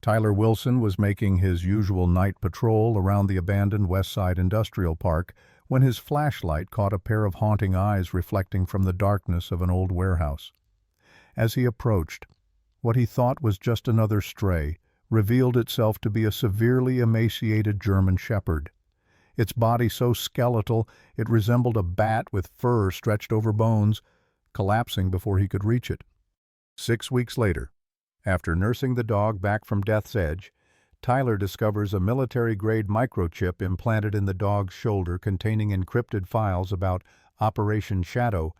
Tyler Wilson was making his usual night patrol around the abandoned West Side Industrial Park when his flashlight caught a pair of haunting eyes reflecting from the darkness of an old warehouse. As he approached, what he thought was just another stray revealed itself to be a severely emaciated German shepherd. Its body so skeletal it resembled a bat with fur stretched over bones, collapsing before he could reach it. 6 weeks later, after nursing the dog back from death's edge, Tyler discovers a military-grade microchip implanted in the dog's shoulder containing encrypted files about Operation Shadow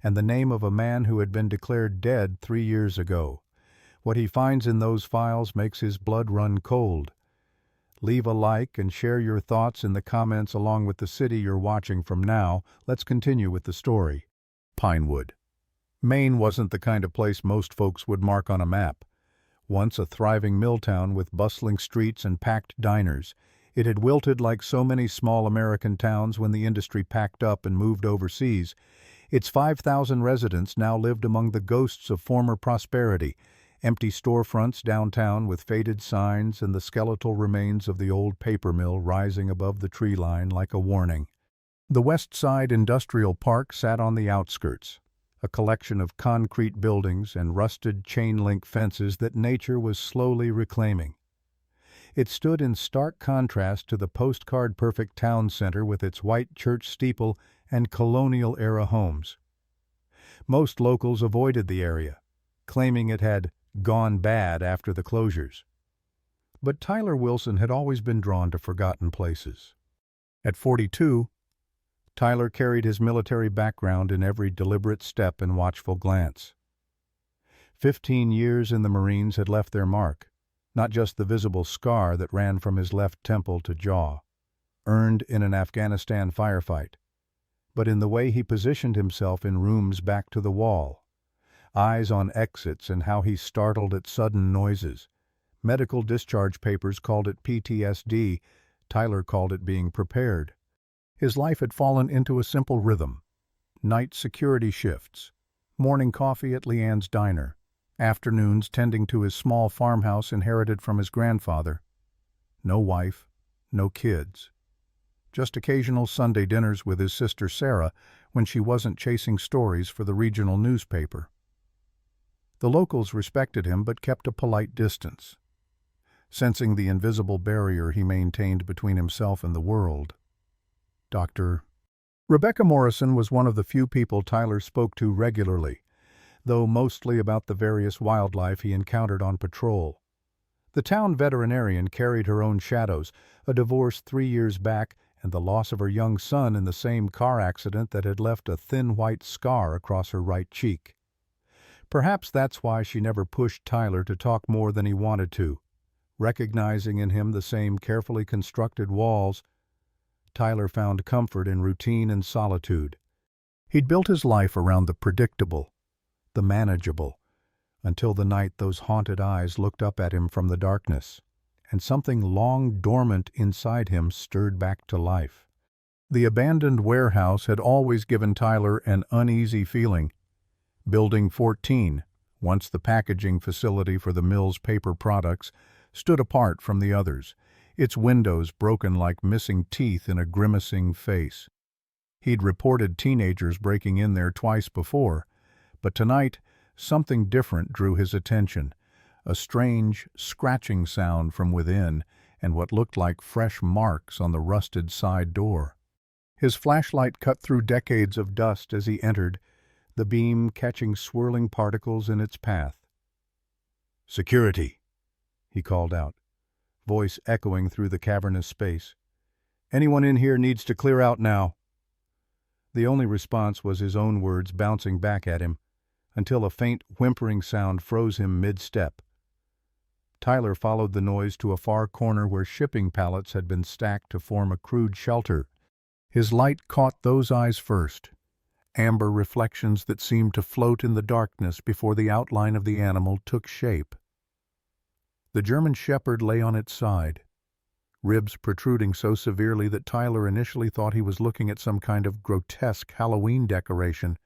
and the name of a man who had been declared dead 3 years ago. What he finds in those files makes his blood run cold. Leave a like and share your thoughts in the comments along with the city you're watching from now. Let's continue with the story. Pinewood. Maine wasn't the kind of place most folks would mark on a map. Once a thriving mill town with bustling streets and packed diners, it had wilted like so many small American towns when the industry packed up and moved overseas. Its 5,000 residents now lived among the ghosts of former prosperity, empty storefronts downtown with faded signs and the skeletal remains of the old paper mill rising above the tree line like a warning. The West Side Industrial Park sat on the outskirts, a collection of concrete buildings and rusted chain-link fences that nature was slowly reclaiming. It stood in stark contrast to the postcard-perfect town center with its white church steeple and colonial-era homes. Most locals avoided the area, claiming it had gone bad after the closures. But Tyler Wilson had always been drawn to forgotten places. At 42, Tyler carried his military background in every deliberate step and watchful glance. 15 years in the Marines had left their mark, not just the visible scar that ran from his left temple to jaw, earned in an Afghanistan firefight, but in the way he positioned himself in rooms back to the wall, eyes on exits and how he startled at sudden noises. Medical discharge papers called it PTSD, Tyler called it being prepared. His life had fallen into a simple rhythm: night security shifts, morning coffee at Leanne's diner, afternoons tending to his small farmhouse inherited from his grandfather. No wife, no kids. Just occasional Sunday dinners with his sister Sarah when she wasn't chasing stories for the regional newspaper. The locals respected him but kept a polite distance, sensing the invisible barrier he maintained between himself and the world. Dr. Rebecca Morrison was one of the few people Tyler spoke to regularly, though mostly about the various wildlife he encountered on patrol. The town veterinarian carried her own shadows, a divorce 3 years back and the loss of her young son in the same car accident that had left a thin white scar across her right cheek. Perhaps that's why she never pushed Tyler to talk more than he wanted to. Recognizing in him the same carefully constructed walls, Tyler found comfort in routine and solitude. He'd built his life around the predictable, the manageable, until the night those haunted eyes looked up at him from the darkness, and something long dormant inside him stirred back to life. The abandoned warehouse had always given Tyler an uneasy feeling. Building 14, once the packaging facility for the mill's paper products, stood apart from the others, its windows broken like missing teeth in a grimacing face. He'd reported teenagers breaking in there twice before, but tonight something different drew his attention, a strange, scratching sound from within and what looked like fresh marks on the rusted side door. His flashlight cut through decades of dust as he entered, the beam catching swirling particles in its path. "Security," he called out, voice echoing through the cavernous space. "Anyone in here needs to clear out now." The only response was his own words bouncing back at him, until a faint whimpering sound froze him mid-step. Tyler followed the noise to a far corner where shipping pallets had been stacked to form a crude shelter. His light caught those eyes first, amber reflections that seemed to float in the darkness before the outline of the animal took shape. The German shepherd lay on its side, ribs protruding so severely that Tyler initially thought he was looking at some kind of grotesque Halloween decoration,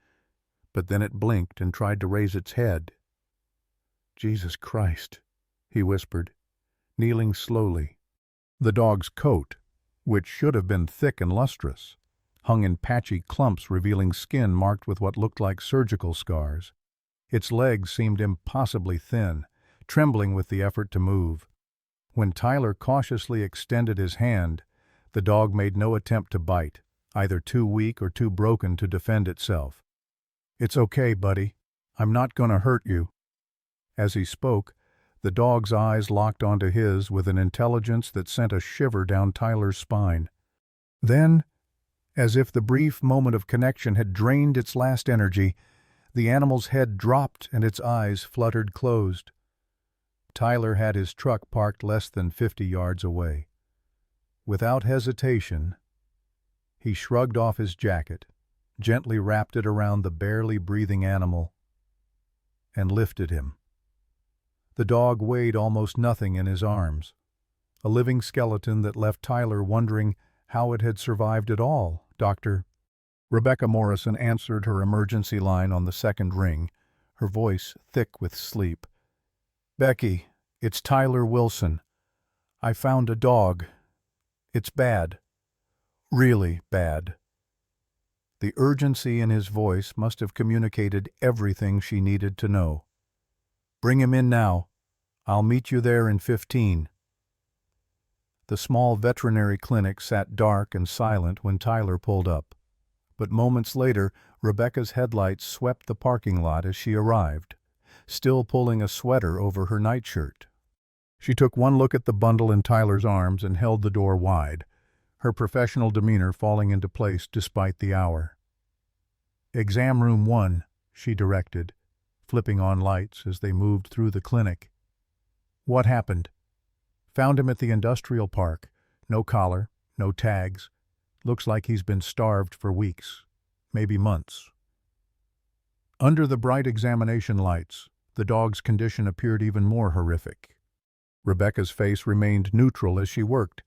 but then it blinked and tried to raise its head. "Jesus Christ," he whispered, kneeling slowly. The dog's coat, which should have been thick and lustrous, hung in patchy clumps revealing skin marked with what looked like surgical scars. Its legs seemed impossibly thin, trembling with the effort to move. When Tyler cautiously extended his hand, the dog made no attempt to bite, either too weak or too broken to defend itself. "It's okay, buddy. I'm not gonna hurt you." As he spoke, the dog's eyes locked onto his with an intelligence that sent a shiver down Tyler's spine. Then, as if the brief moment of connection had drained its last energy, the animal's head dropped and its eyes fluttered closed. Tyler had his truck parked less than 50 yards away. Without hesitation, he shrugged off his jacket, gently wrapped it around the barely breathing animal, and lifted him. The dog weighed almost nothing in his arms, a living skeleton that left Tyler wondering how it had survived at all. "Doctor." Rebecca Morrison answered her emergency line on the second ring, her voice thick with sleep. "Becky, it's Tyler Wilson. I found a dog. It's bad. Really bad." The urgency in his voice must have communicated everything she needed to know. "Bring him in now. I'll meet you there in 15. The small veterinary clinic sat dark and silent when Tyler pulled up. But moments later, Rebecca's headlights swept the parking lot as she arrived, still pulling a sweater over her nightshirt. She took one look at the bundle in Tyler's arms and held the door wide, her professional demeanor falling into place despite the hour. "Exam room 1, she directed, flipping on lights as they moved through the clinic. "What happened?" "Found him at the industrial park. No collar, no tags. Looks like he's been starved for weeks, maybe months." Under the bright examination lights, the dog's condition appeared even more horrific. Rebecca's face remained neutral as she worked,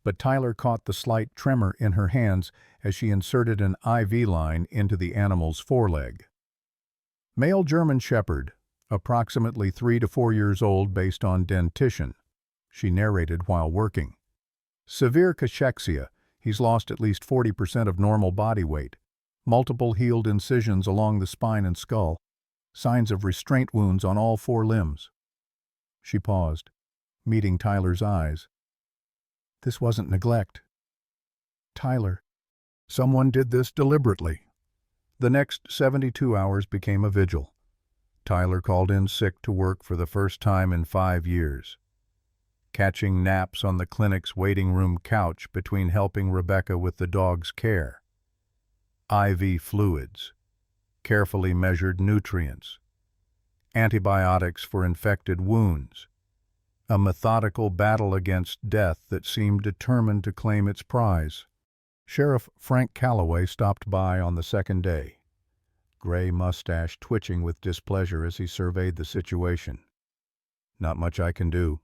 but Tyler caught the slight tremor in her hands as she inserted an IV line into the animal's foreleg. "Male German Shepherd, approximately 3 to 4 years old based on dentition," she narrated while working. "Severe cachexia. He's lost at least 40% of normal body weight. Multiple healed incisions along the spine and skull. Signs of restraint wounds on all 4 limbs." She paused, meeting Tyler's eyes. "This wasn't neglect. Tyler, someone did this deliberately." The next 72 hours became a vigil. Tyler called in sick to work for the first time in 5 years, catching naps on the clinic's waiting room couch between helping Rebecca with the dog's care. IV fluids, carefully measured nutrients, antibiotics for infected wounds, a methodical battle against death that seemed determined to claim its prize. Sheriff Frank Calloway stopped by on the second day, gray mustache twitching with displeasure as he surveyed the situation. "Not much I can do,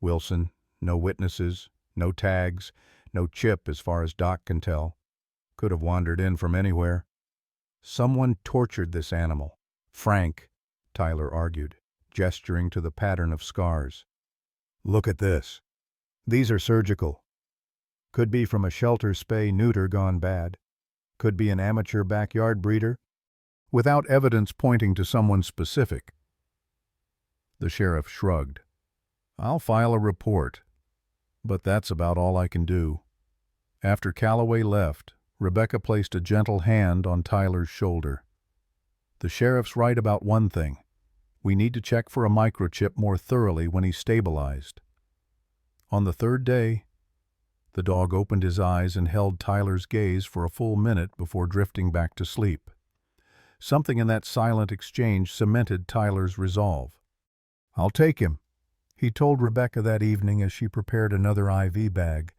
Wilson. No witnesses, no tags, no chip as far as Doc can tell. Could have wandered in from anywhere." "Someone tortured this animal, Frank," Tyler argued, gesturing to the pattern of scars. "Look at this. These are surgical. Could be from a shelter spay-neuter gone bad. Could be an amateur backyard breeder, without evidence pointing to someone specific." The sheriff shrugged. "I'll file a report, but that's about all I can do." After Calloway left, Rebecca placed a gentle hand on Tyler's shoulder. "The sheriff's right about one thing. We need to check for a microchip more thoroughly when he's stabilized." On the third day, the dog opened his eyes and held Tyler's gaze for a full minute before drifting back to sleep. Something in that silent exchange cemented Tyler's resolve. "I'll take him," he told Rebecca that evening as she prepared another IV bag,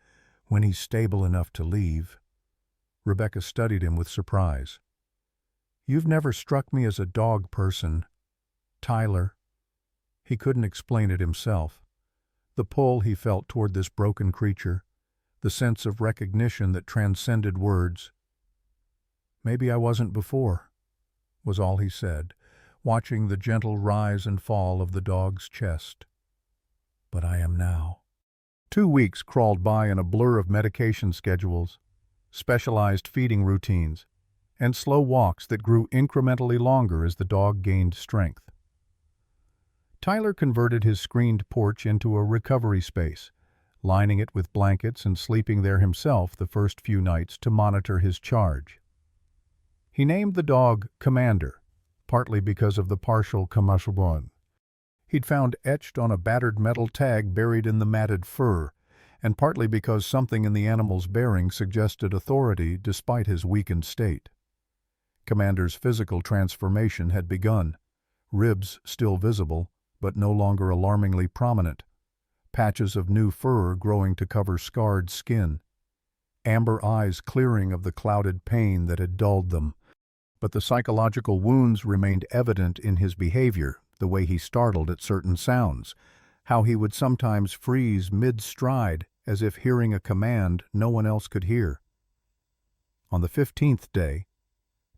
"when he's stable enough to leave." Rebecca studied him with surprise. "You've never struck me as a dog person, Tyler." He couldn't explain it himself. The pull he felt toward this broken creature, the sense of recognition that transcended words. "Maybe I wasn't before," was all he said, watching the gentle rise and fall of the dog's chest. "But I am now." 2 weeks crawled by in a blur of medication schedules, specialized feeding routines, and slow walks that grew incrementally longer as the dog gained strength. Tyler converted his screened porch into a recovery space, lining it with blankets and sleeping there himself the first few nights to monitor his charge. He named the dog Commander, partly because of the partial kamashubon he'd found etched on a battered metal tag buried in the matted fur, and partly because something in the animal's bearing suggested authority despite his weakened state. Commander's physical transformation had begun, ribs still visible, but no longer alarmingly prominent, patches of new fur growing to cover scarred skin, amber eyes clearing of the clouded pain that had dulled them. But the psychological wounds remained evident in his behavior, the way he startled at certain sounds, how he would sometimes freeze mid-stride as if hearing a command no one else could hear. On the 15th day,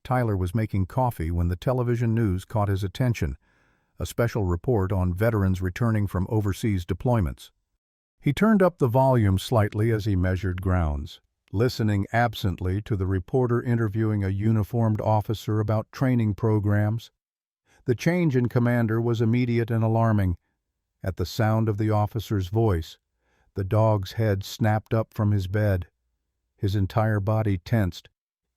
Tyler was making coffee when the television news caught his attention, a special report on veterans returning from overseas deployments. He turned up the volume slightly as he measured grounds, listening absently to the reporter interviewing a uniformed officer about training programs. The change in commander was immediate and alarming. At the sound of the officer's voice, the dog's head snapped up from his bed. His entire body tensed,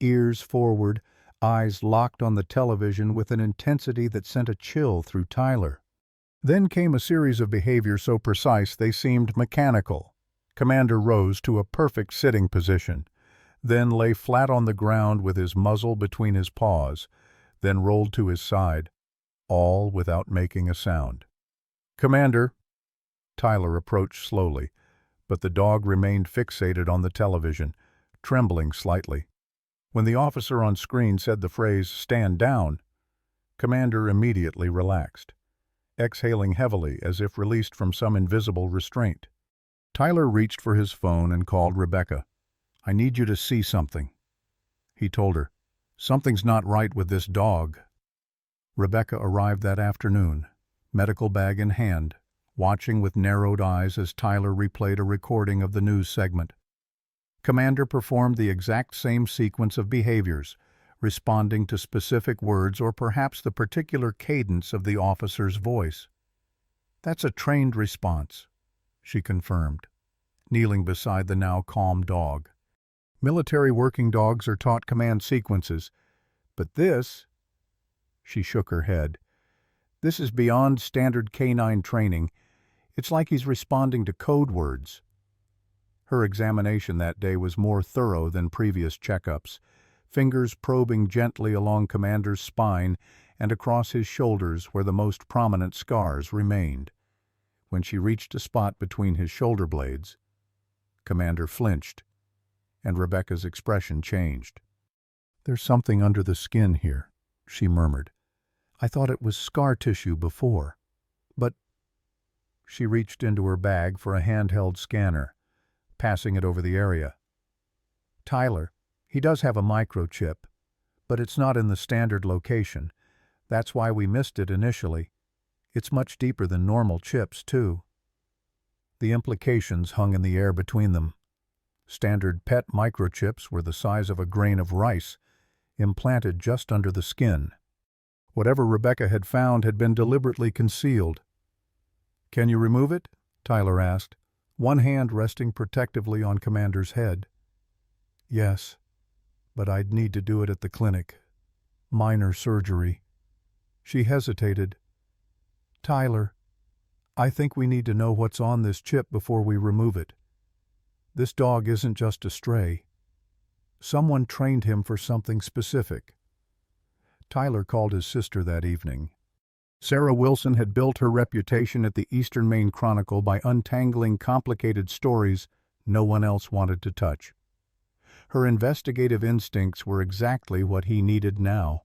ears forward, eyes locked on the television with an intensity that sent a chill through Tyler. Then came a series of behaviors so precise they seemed mechanical. Commander rose to a perfect sitting position, then lay flat on the ground with his muzzle between his paws, then rolled to his side, all without making a sound. "Commander," Tyler approached slowly, but the dog remained fixated on the television, trembling slightly. When the officer on screen said the phrase, "Stand down," Commander immediately relaxed, exhaling heavily as if released from some invisible restraint. Tyler reached for his phone and called Rebecca. "I need you to see something," he told her. "Something's not right with this dog." Rebecca arrived that afternoon, medical bag in hand, watching with narrowed eyes as Tyler replayed a recording of the news segment. Commander performed the exact same sequence of behaviors, responding to specific words or perhaps the particular cadence of the officer's voice. "That's a trained response," she confirmed, kneeling beside the now calm dog. "Military working dogs are taught command sequences, but this," she shook her head, "this is beyond standard canine training. It's like he's responding to code words." Her examination that day was more thorough than previous checkups, fingers probing gently along Commander's spine and across his shoulders where the most prominent scars remained. When she reached a spot between his shoulder blades, Commander flinched, and Rebecca's expression changed. "There's something under the skin here," she murmured. "I thought it was scar tissue before, but—" She reached into her bag for a handheld scanner, passing it over the area. "Tyler, he does have a microchip, but it's not in the standard location. That's why we missed it initially. It's much deeper than normal chips, too." The implications hung in the air between them. Standard pet microchips were the size of a grain of rice, implanted just under the skin. Whatever Rebecca had found had been deliberately concealed. "Can you remove it?" Tyler asked, one hand resting protectively on Commander's head. "Yes, but I'd need to do it at the clinic. Minor surgery." She hesitated. "Tyler, I think we need to know what's on this chip before we remove it. This dog isn't just a stray. Someone trained him for something specific." Tyler called his sister that evening. Sarah Wilson had built her reputation at the Eastern Maine Chronicle by untangling complicated stories no one else wanted to touch. Her investigative instincts were exactly what he needed now.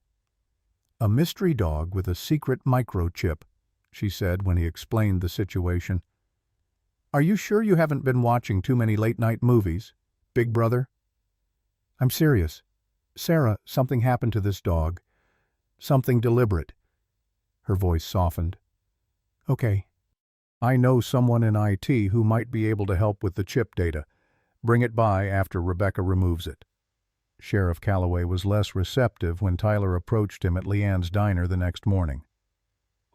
"A mystery dog with a secret microchip," she said when he explained the situation. "Are you sure you haven't been watching too many late-night movies, Big Brother?" "I'm serious. Sarah, something happened to this dog. Something deliberate." Her voice softened. "Okay, I know someone in IT who might be able to help with the chip data. Bring it by after Rebecca removes it." Sheriff Calloway was less receptive when Tyler approached him at Leanne's diner the next morning.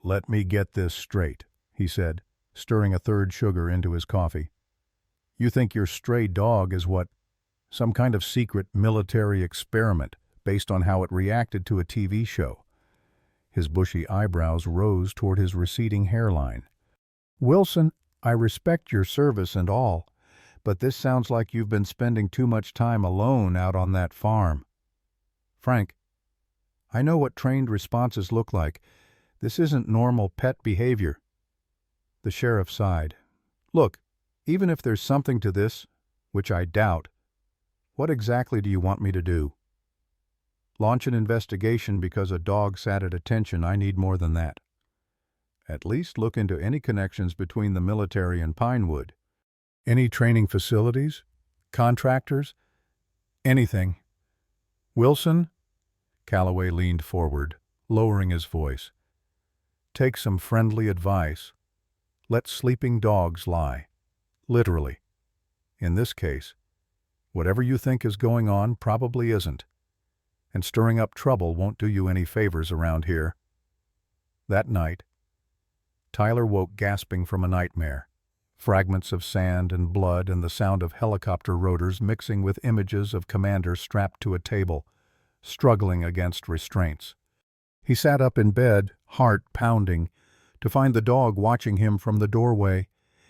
"Let me get this straight," he said, stirring a third sugar into his coffee. "You think your stray dog is what? Some kind of secret military experiment based on how it reacted to a TV show?" His bushy eyebrows rose toward his receding hairline. "Wilson, I respect your service and all, but this sounds like you've been spending too much time alone out on that farm. Frank, I know what trained responses look like. This isn't normal pet behavior." The sheriff sighed. "Look, even if there's something to this, which I doubt, what exactly do you want me to do? Launch an investigation because a dog sat at attention? I need more than that. At least look into any connections between the military and Pinewood. Any training facilities? Contractors? Anything. Wilson?" Calloway leaned forward, lowering his voice. "Take some friendly advice. Let sleeping dogs lie. Literally. In this case, whatever you think is going on probably isn't. And stirring up trouble won't do you any favors around here." That night, Tyler woke gasping from a nightmare. Fragments of sand and blood and the sound of helicopter rotors mixing with images of Commander strapped to a table, struggling against restraints. He sat up in bed, heart pounding, to find the dog watching him from the doorway,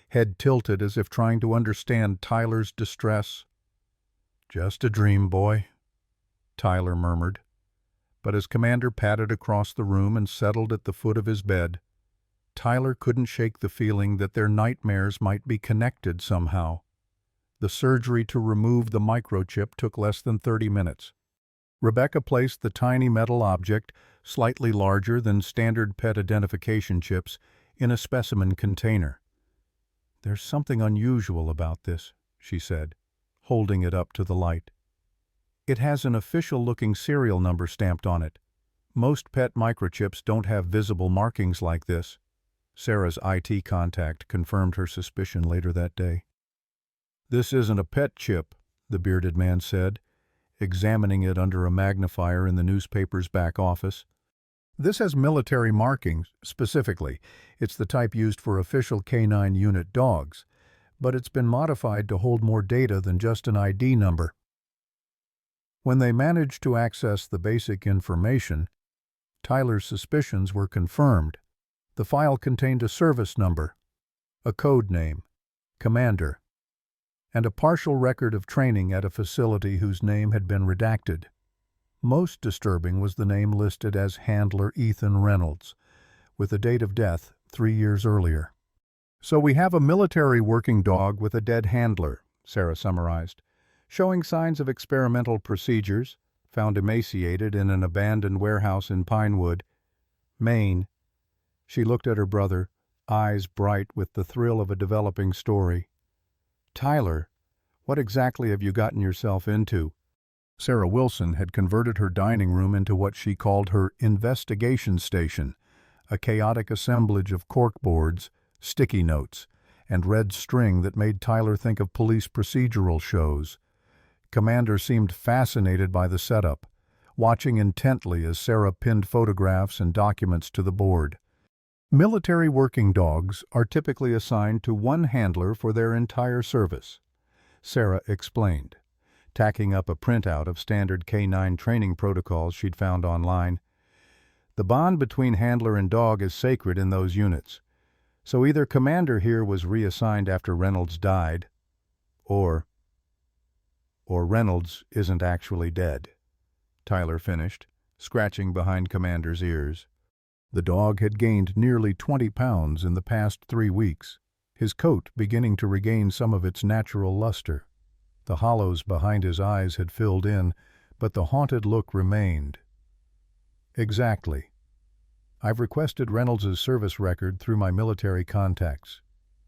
head tilted as if trying to understand Tyler's distress. "Just a dream, boy," Tyler murmured. But as Commander padded across the room and settled at the foot of his bed, Tyler couldn't shake the feeling that their nightmares might be connected somehow. The surgery to remove the microchip took less than 30 minutes. Rebecca placed the tiny metal object, slightly larger than standard pet identification chips, in a specimen container. "There's something unusual about this," she said, holding it up to the light. "It has an official-looking serial number stamped on it. Most pet microchips don't have visible markings like this." Sarah's IT contact confirmed her suspicion later that day. "This isn't a pet chip," the bearded man said, examining it under a magnifier in the newspaper's back office. "This has military markings, specifically. It's the type used for official K9 unit dogs, but it's been modified to hold more data than just an ID number." When they managed to access the basic information, Tyler's suspicions were confirmed. The file contained a service number, a code name, Commander, and a partial record of training at a facility whose name had been redacted. Most disturbing was the name listed as Handler Ethan Reynolds, with a date of death 3 years earlier. "So we have a military working dog with a dead handler," Sarah summarized, "showing signs of experimental procedures, found emaciated in an abandoned warehouse in Pinewood, Maine." She looked at her brother, eyes bright with the thrill of a developing story. "Tyler, what exactly have you gotten yourself into?" Sarah Wilson had converted her dining room into what she called her investigation station, a chaotic assemblage of corkboards, sticky notes, and red string that made Tyler think of police procedural shows. Commander seemed fascinated by the setup, watching intently as Sarah pinned photographs and documents to the board. Military working dogs are typically assigned to one handler for their entire service, Sarah explained, tacking up a printout of standard K9 training protocols she'd found online. "The bond between handler and dog is sacred in those units, so either Commander here was reassigned after Reynolds died, or Reynolds isn't actually dead," Tyler finished, scratching behind Commander's ears. The dog had gained nearly 20 pounds in the past 3 weeks, his coat beginning to regain some of its natural luster. The hollows behind his eyes had filled in, but the haunted look remained. "Exactly. I've requested Reynolds's service record through my military contacts,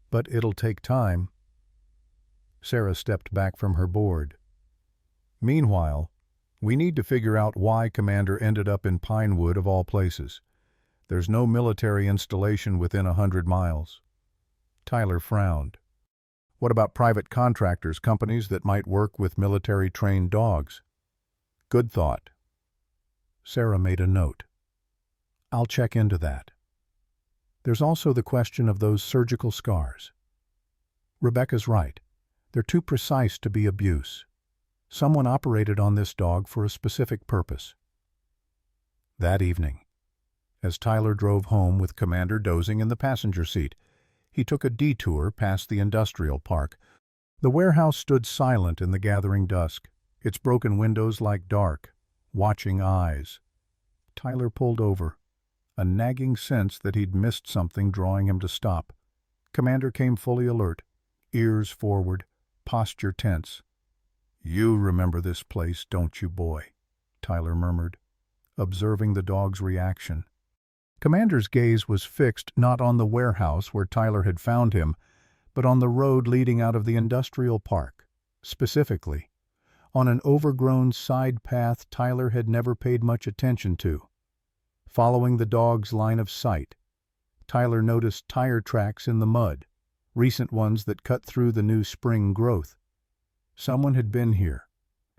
but it'll take time." Sarah stepped back from her board. "Meanwhile, we need to figure out why Commander ended up in Pinewood of all places. There's no military installation within 100 miles. Tyler frowned. What about private contractors, companies that might work with military-trained dogs? Good thought. Sarah made a note. I'll check into that. There's also the question of those surgical scars. Rebecca's right. They're too precise to be abuse. Someone operated on this dog for a specific purpose. That evening, as Tyler drove home with Commander dozing in the passenger seat, he took a detour past the industrial park. The warehouse stood silent in the gathering dusk, its broken windows like dark, watching eyes. Tyler pulled over, a nagging sense that he'd missed something drawing him to stop. Commander came fully alert, ears forward, posture tense. "You remember this place, don't you, boy?" Tyler murmured, observing the dog's reaction. Commander's gaze was fixed not on the warehouse where Tyler had found him, but on the road leading out of the industrial park. Specifically, on an overgrown side path Tyler had never paid much attention to. Following the dog's line of sight, Tyler noticed tire tracks in the mud, recent ones that cut through the new spring growth. Someone had been here,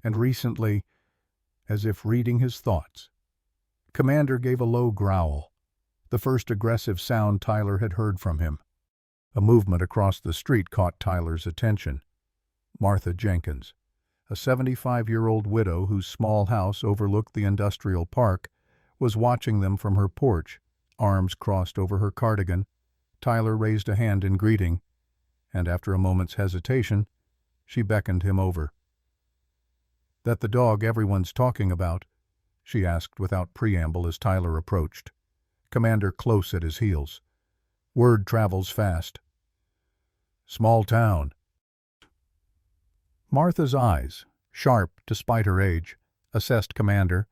and recently, as if reading his thoughts. Commander gave a low growl, the first aggressive sound Tyler had heard from him. A movement across the street caught Tyler's attention. Martha Jenkins, a 75-year-old widow whose small house overlooked the industrial park, was watching them from her porch, arms crossed over her cardigan. Tyler raised a hand in greeting, and after a moment's hesitation, she beckoned him over. "That the dog everyone's talking about?" she asked without preamble as Tyler approached, Commander close at his heels. "Word travels fast." "Small town." Martha's eyes, sharp despite her age, assessed Commander.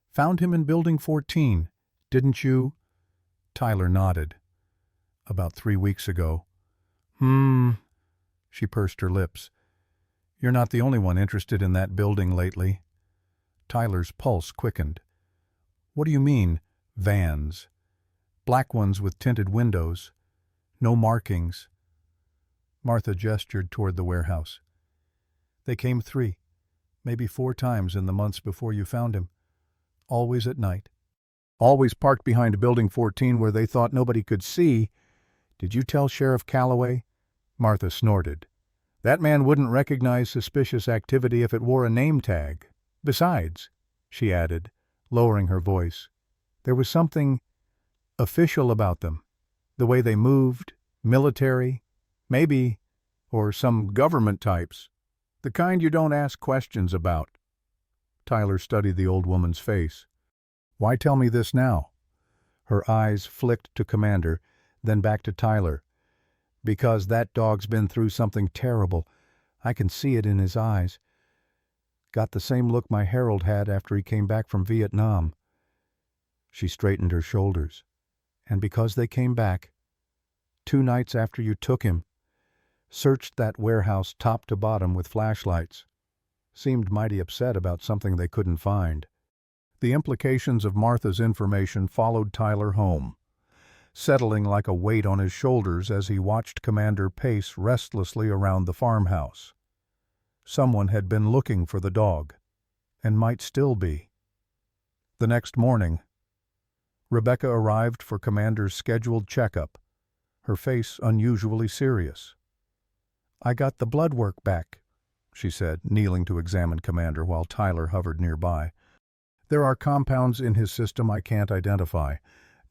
"Found him in Building 14, didn't you?" Tyler nodded. "About 3 weeks ago." She pursed her lips. "You're not the only one interested in that building lately." Tyler's pulse quickened. "What do you mean, vans? Black ones with tinted windows. No markings." Martha gestured toward the warehouse. "They came 3, maybe 4 times in the months before you found him. Always at night. Always parked behind Building 14 where they thought nobody could see. Did you tell Sheriff Calloway?" Martha snorted. "That man wouldn't recognize suspicious activity if it wore a name tag. Besides," she added, lowering her voice, "there was something official about them. The way they moved, military, maybe, or some government types. The kind you don't ask questions about." Tyler studied the old woman's face. "Why tell me this now?" Her eyes flicked to Commander, then back to Tyler. "Because that dog's been through something terrible. I can see it in his eyes. Got the same look my Harold had after he came back from Vietnam." She straightened her shoulders. "And because they came back, 2 nights after you took him, searched that warehouse top to bottom with flashlights. Seemed mighty upset about something they couldn't find." The implications of Martha's information followed Tyler home, settling like a weight on his shoulders as he watched Commander pace restlessly around the farmhouse. Someone had been looking for the dog, and might still be. The next morning, Rebecca arrived for Commander's scheduled checkup, her face unusually serious. "I got the blood work back," she said, kneeling to examine Commander while Tyler hovered nearby. "There are compounds in his system I can't identify.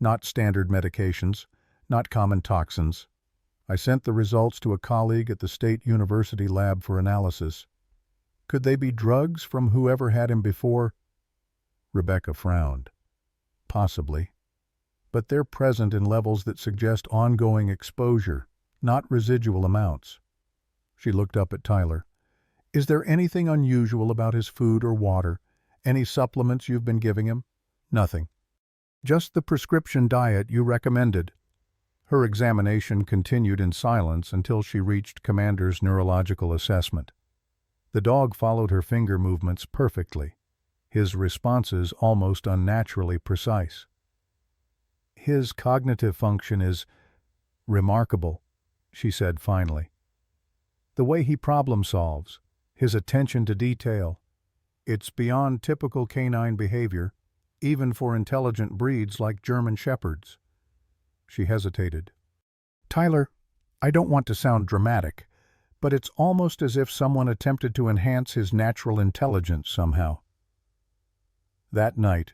Not standard medications, not common toxins. I sent the results to a colleague at the State University lab for analysis. Could they be drugs from whoever had him before?" Rebecca frowned. "Possibly. But they're present in levels that suggest ongoing exposure, not residual amounts." She looked up at Tyler. "Is there anything unusual about his food or water? Any supplements you've been giving him?" "Nothing. Just the prescription diet you recommended." Her examination continued in silence until she reached Commander's neurological assessment. The dog followed her finger movements perfectly, his responses almost unnaturally precise. "His cognitive function is remarkable," she said finally. "The way he problem solves, his attention to detail. It's beyond typical canine behavior, even for intelligent breeds like German shepherds." She hesitated. "Tyler, I don't want to sound dramatic, but it's almost as if someone attempted to enhance his natural intelligence somehow." That night,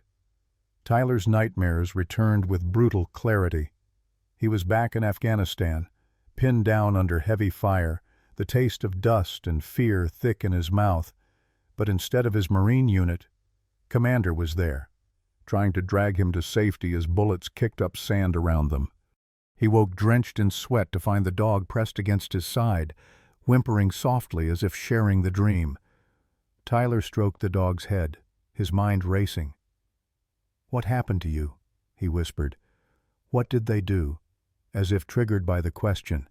Tyler's nightmares returned with brutal clarity. He was back in Afghanistan, pinned down under heavy fire, the taste of dust and fear thick in his mouth, but instead of his Marine unit, Commander was there, trying to drag him to safety as bullets kicked up sand around them. He woke drenched in sweat to find the dog pressed against his side, whimpering softly as if sharing the dream. Tyler stroked the dog's head, his mind racing. "What happened to you?" he whispered. "What did they do?" As if triggered by the question.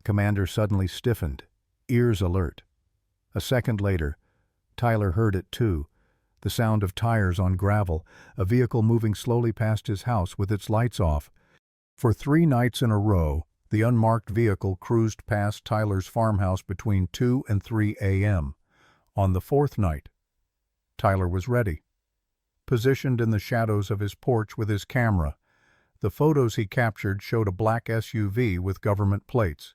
Commander suddenly stiffened, ears alert. A second later, Tyler heard it too, the sound of tires on gravel, a vehicle moving slowly past his house with its lights off. For 3 nights in a row, the unmarked vehicle cruised past Tyler's farmhouse between 2 and 3 a.m. On the 4th night, Tyler was ready. Positioned in the shadows of his porch with his camera, the photos he captured showed a black SUV with government plates,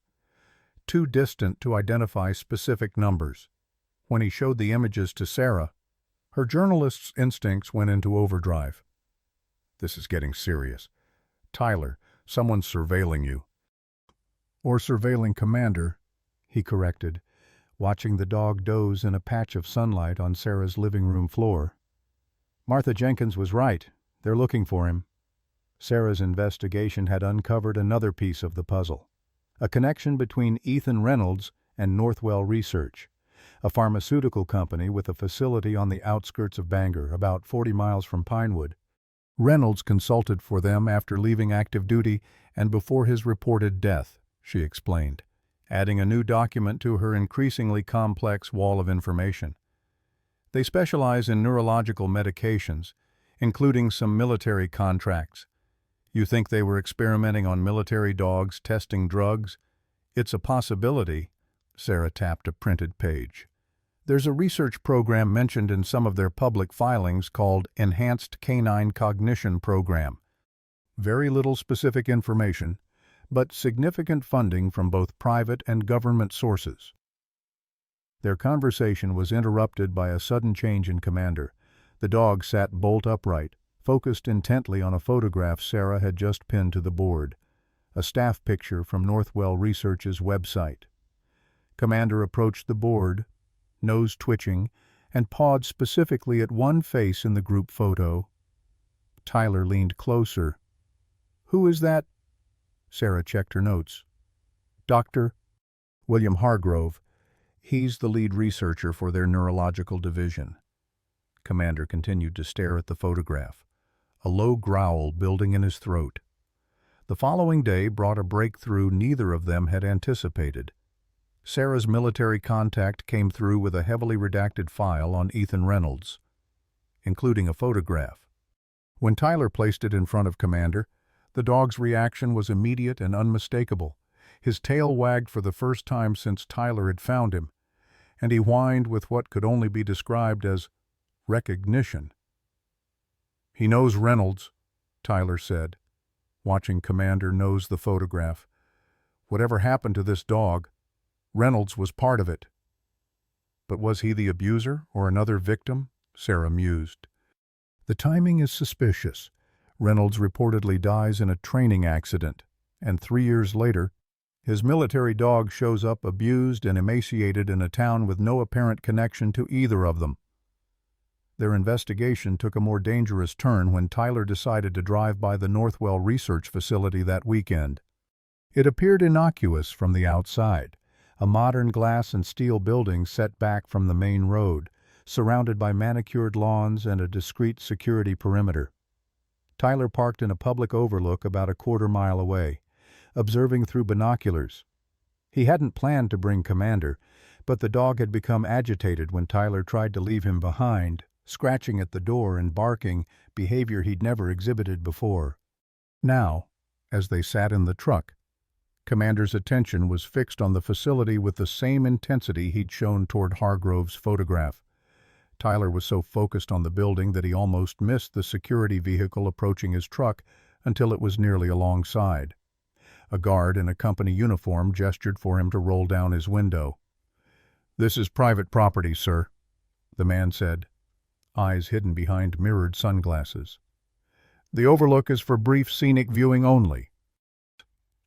too distant to identify specific numbers. When he showed the images to Sarah, her journalist's instincts went into overdrive. "This is getting serious. Tyler, someone's surveilling you." "Or surveilling Commander," he corrected, watching the dog doze in a patch of sunlight on Sarah's living room floor. "Martha Jenkins was right. They're looking for him." Sarah's investigation had uncovered another piece of the puzzle, a connection between Ethan Reynolds and Northwell Research, a pharmaceutical company with a facility on the outskirts of Bangor, about 40 miles from Pinewood. Reynolds consulted for them after leaving active duty and before his reported death, she explained, adding a new document to her increasingly complex wall of information. They specialize in neurological medications, including some military contracts. You think they were experimenting on military dogs, testing drugs? It's a possibility. Sarah tapped a printed page. There's a research program mentioned in some of their public filings called Enhanced Canine Cognition Program. Very little specific information, but significant funding from both private and government sources. Their conversation was interrupted by a sudden change in Commander. The dog sat bolt upright, focused intently on a photograph Sarah had just pinned to the board, a staff picture from Northwell Research's website. Commander approached the board, nose twitching, and pawed specifically at one face in the group photo. Tyler leaned closer. "Who is that?" Sarah checked her notes. "Dr. William Hargrove. He's the lead researcher for their neurological division." Commander continued to stare at the photograph, a low growl building in his throat. The following day brought a breakthrough neither of them had anticipated. Sarah's military contact came through with a heavily redacted file on Ethan Reynolds, including a photograph. When Tyler placed it in front of Commander, the dog's reaction was immediate and unmistakable. His tail wagged for the first time since Tyler had found him, and he whined with what could only be described as recognition. "He knows Reynolds," Tyler said, watching Commander nose the photograph. "Whatever happened to this dog, Reynolds was part of it." "But was he the abuser or another victim?" Sarah mused. "The timing is suspicious. Reynolds reportedly dies in a training accident, and 3 years later, his military dog shows up abused and emaciated in a town with no apparent connection to either of them." Their investigation took a more dangerous turn when Tyler decided to drive by the Northwell Research facility that weekend. It appeared innocuous from the outside, a modern glass and steel building set back from the main road, surrounded by manicured lawns and a discreet security perimeter. Tyler parked in a public overlook about a quarter-mile away, observing through binoculars. He hadn't planned to bring Commander, but the dog had become agitated when Tyler tried to leave him behind, scratching at the door and barking, behavior he'd never exhibited before. Now, as they sat in the truck, Commander's attention was fixed on the facility with the same intensity he'd shown toward Hargrove's photograph. Tyler was so focused on the building that he almost missed the security vehicle approaching his truck until it was nearly alongside. A guard in a company uniform gestured for him to roll down his window. "This is private property, sir," the man said, eyes hidden behind mirrored sunglasses. "The overlook is for brief scenic viewing only."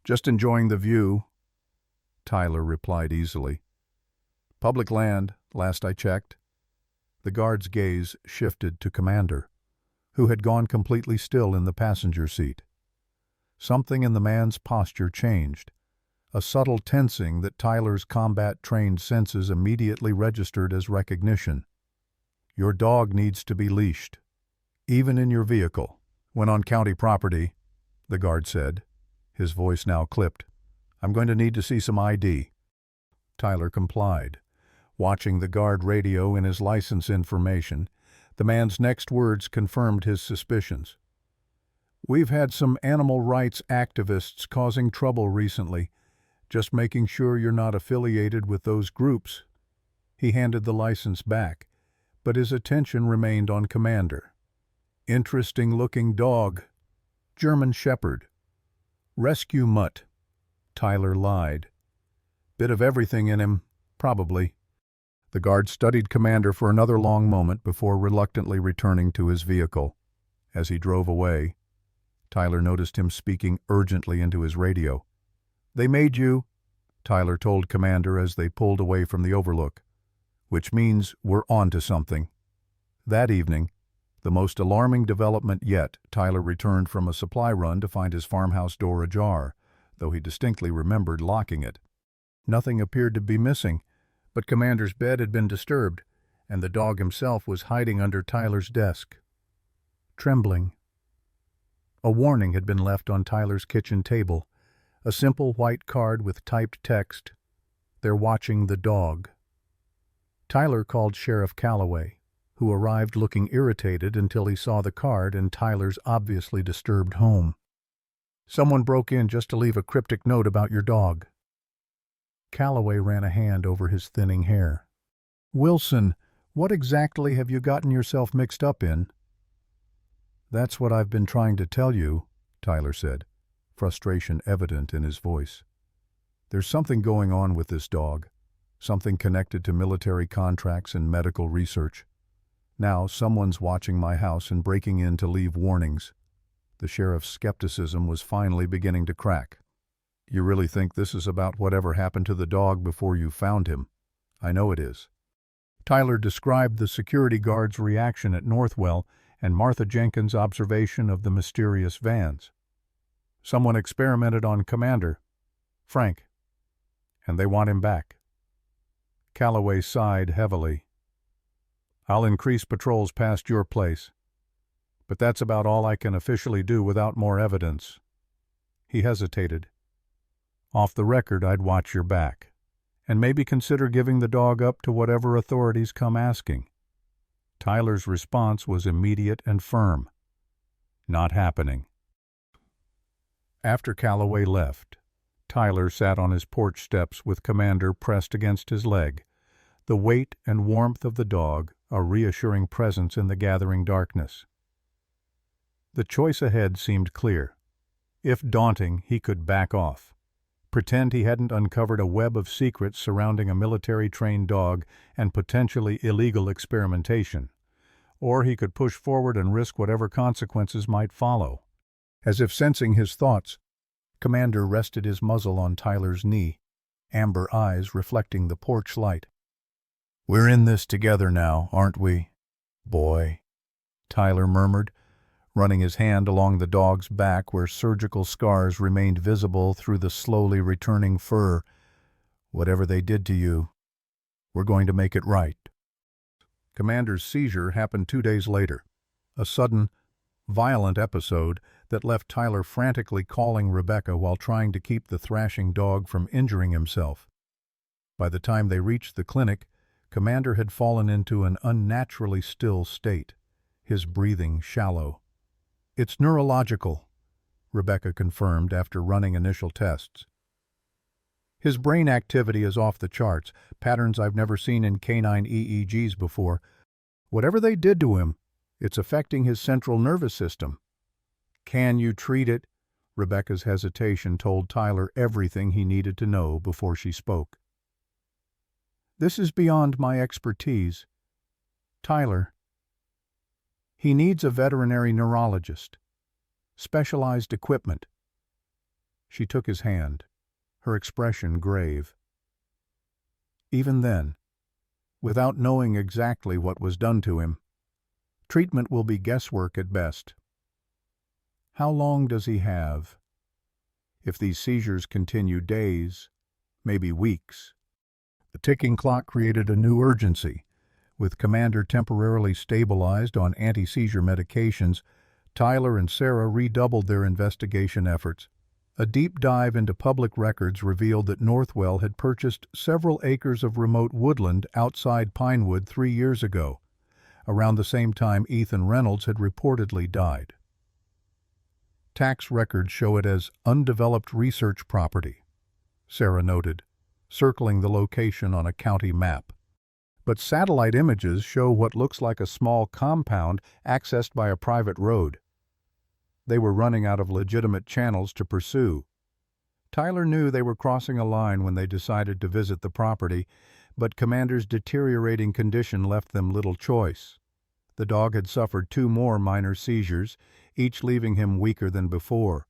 "Just enjoying the view," Tyler replied easily. "Public land, last I checked." The guard's gaze shifted to Commander, who had gone completely still in the passenger seat. Something in the man's posture changed, a subtle tensing that Tyler's combat-trained senses immediately registered as recognition. "Your dog needs to be leashed, even in your vehicle, when on county property," the guard said, his voice now clipped. "I'm going to need to see some ID." Tyler complied, watching the guard radio in his license information. The man's next words confirmed his suspicions. "We've had some animal rights activists causing trouble recently. Just making sure you're not affiliated with those groups." He handed the license back, but his attention remained on Commander. "Interesting-looking dog. German Shepherd. Rescue mutt." Tyler lied. "Bit of everything in him, probably." The guard studied Commander for another long moment before reluctantly returning to his vehicle. As he drove away, Tyler noticed him speaking urgently into his radio. "They made you," Tyler told Commander as they pulled away from the overlook. "Which means we're on to something." That evening, the most alarming development yet, Tyler returned from a supply run to find his farmhouse door ajar, though he distinctly remembered locking it. Nothing appeared to be missing, but Commander's bed had been disturbed, and the dog himself was hiding under Tyler's desk. Trembling. A warning had been left on Tyler's kitchen table, a simple white card with typed text, "They're watching the dog." Tyler called Sheriff Calloway, who arrived looking irritated until he saw the card and Tyler's obviously disturbed home. "Someone broke in just to leave a cryptic note about your dog." Calloway ran a hand over his thinning hair. "Wilson, what exactly have you gotten yourself mixed up in?" "That's what I've been trying to tell you," Tyler said, frustration evident in his voice. "There's something going on with this dog, something connected to military contracts and medical research. Now someone's watching my house and breaking in to leave warnings." The sheriff's skepticism was finally beginning to crack. "You really think this is about whatever happened to the dog before you found him?" "I know it is." Tyler described the security guard's reaction at Northwell and Martha Jenkins' observation of the mysterious vans. "Someone experimented on Commander, Frank, and they want him back." Calloway sighed heavily. "I'll increase patrols past your place, but that's about all I can officially do without more evidence." He hesitated. "Off the record, I'd watch your back, and maybe consider giving the dog up to whatever authorities come asking." Tyler's response was immediate and firm. "Not happening." After Calloway left, Tyler sat on his porch steps with Commander pressed against his leg, the weight and warmth of the dog a reassuring presence in the gathering darkness. The choice ahead seemed clear. If daunting, he could back off, pretend he hadn't uncovered a web of secrets surrounding a military-trained dog and potentially illegal experimentation, or he could push forward and risk whatever consequences might follow. As if sensing his thoughts, Commander rested his muzzle on Tyler's knee, amber eyes reflecting the porch light. "We're in this together now, aren't we, boy?" Tyler murmured, running his hand along the dog's back where surgical scars remained visible through the slowly returning fur. "Whatever they did to you, we're going to make it right." Commander's seizure happened 2 days later, a sudden, violent episode that left Tyler frantically calling Rebecca while trying to keep the thrashing dog from injuring himself. By the time they reached the clinic, Commander had fallen into an unnaturally still state, his breathing shallow. "It's neurological," Rebecca confirmed after running initial tests. His brain activity is off the charts, patterns I've never seen in canine EEGs before. Whatever they did to him, it's affecting his central nervous system. Can you treat it? Rebecca's hesitation told Tyler everything he needed to know before she spoke. This is beyond my expertise. Tyler, he needs a veterinary neurologist. Specialized equipment. She took his hand, her expression grave. Even then, without knowing exactly what was done to him, treatment will be guesswork at best. How long does he have? If these seizures continue days, maybe weeks. The ticking clock created a new urgency. With Commander temporarily stabilized on anti-seizure medications, Tyler and Sarah redoubled their investigation efforts. A deep dive into public records revealed that Northwell had purchased several acres of remote woodland outside Pinewood 3 years ago, around the same time Ethan Reynolds had reportedly died. Tax records show it as undeveloped research property, Sarah noted, circling the location on a county map. But satellite images show what looks like a small compound accessed by a private road. They were running out of legitimate channels to pursue. Tyler knew they were crossing a line when they decided to visit the property, but Commander's deteriorating condition left them little choice. The dog had suffered 2 more minor seizures, each leaving him weaker than before.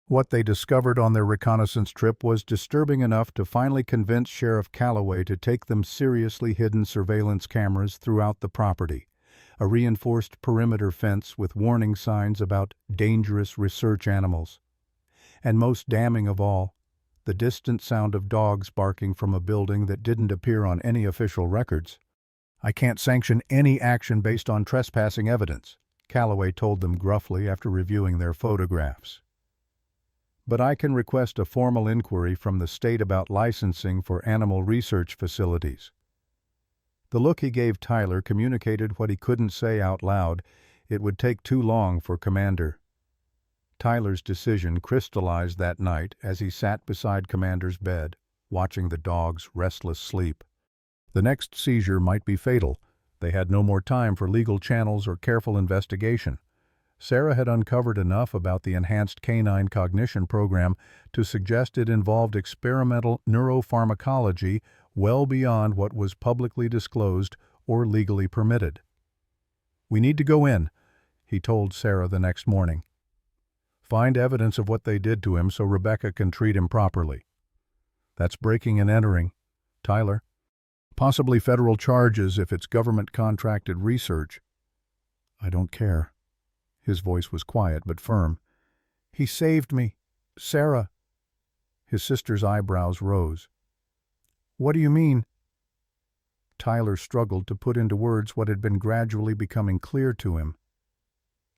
What they discovered on their reconnaissance trip was disturbing enough to finally convince Sheriff Calloway to take them seriously hidden surveillance cameras throughout the property, a reinforced perimeter fence with warning signs about dangerous research animals. And most damning of all, the distant sound of dogs barking from a building that didn't appear on any official records. I can't sanction any action based on trespassing evidence, Calloway told them gruffly after reviewing their photographs. But I can request a formal inquiry from the state about licensing for animal research facilities. The look he gave Tyler communicated what he couldn't say out loud. It would take too long for Commander. Tyler's decision crystallized that night as he sat beside Commander's bed, watching the dog's restless sleep. The next seizure might be fatal. They had no more time for legal channels or careful investigation. Sarah had uncovered enough about the enhanced canine cognition program to suggest it involved experimental neuropharmacology well beyond what was publicly disclosed or legally permitted. "We need to go in," he told Sarah the next morning. "Find evidence of what they did to him so Rebecca can treat him properly. That's breaking and entering, Tyler. Possibly federal charges if it's government-contracted research." "I don't care." His voice was quiet but firm. "He saved me. Sarah." His sister's eyebrows rose. "What do you mean?" Tyler struggled to put into words what had been gradually becoming clear to him.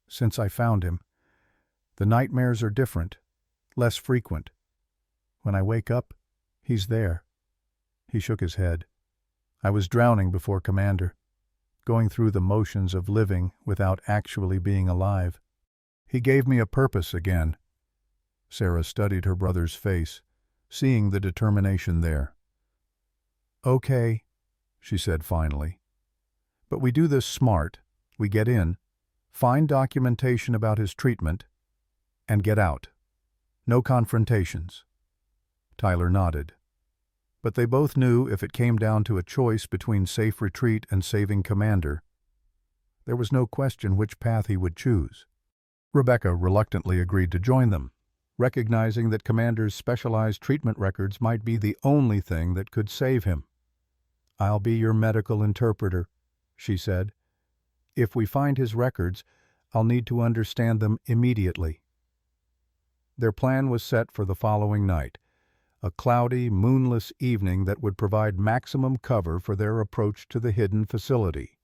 "Since I found him, the nightmares are different, less frequent. When I wake up, he's there." He shook his head. "I was drowning before Commander, going through the motions of living without actually being alive. He gave me a purpose again." Sarah studied her brother's face, seeing the determination there. "Okay," she said finally. "But we do this smart. We get in, find documentation about his treatment, and get out. No confrontations." Tyler nodded. But they both knew if it came down to a choice between safe retreat and saving Commander, there was no question which path he would choose. Rebecca reluctantly agreed to join them, recognizing that Commander's specialized treatment records might be the only thing that could save him. "I'll be your medical interpreter," she said. "If we find his records, I'll need to understand them immediately." Their plan was set for the following night, a cloudy, moonless evening that would provide maximum cover for their approach to the hidden facility.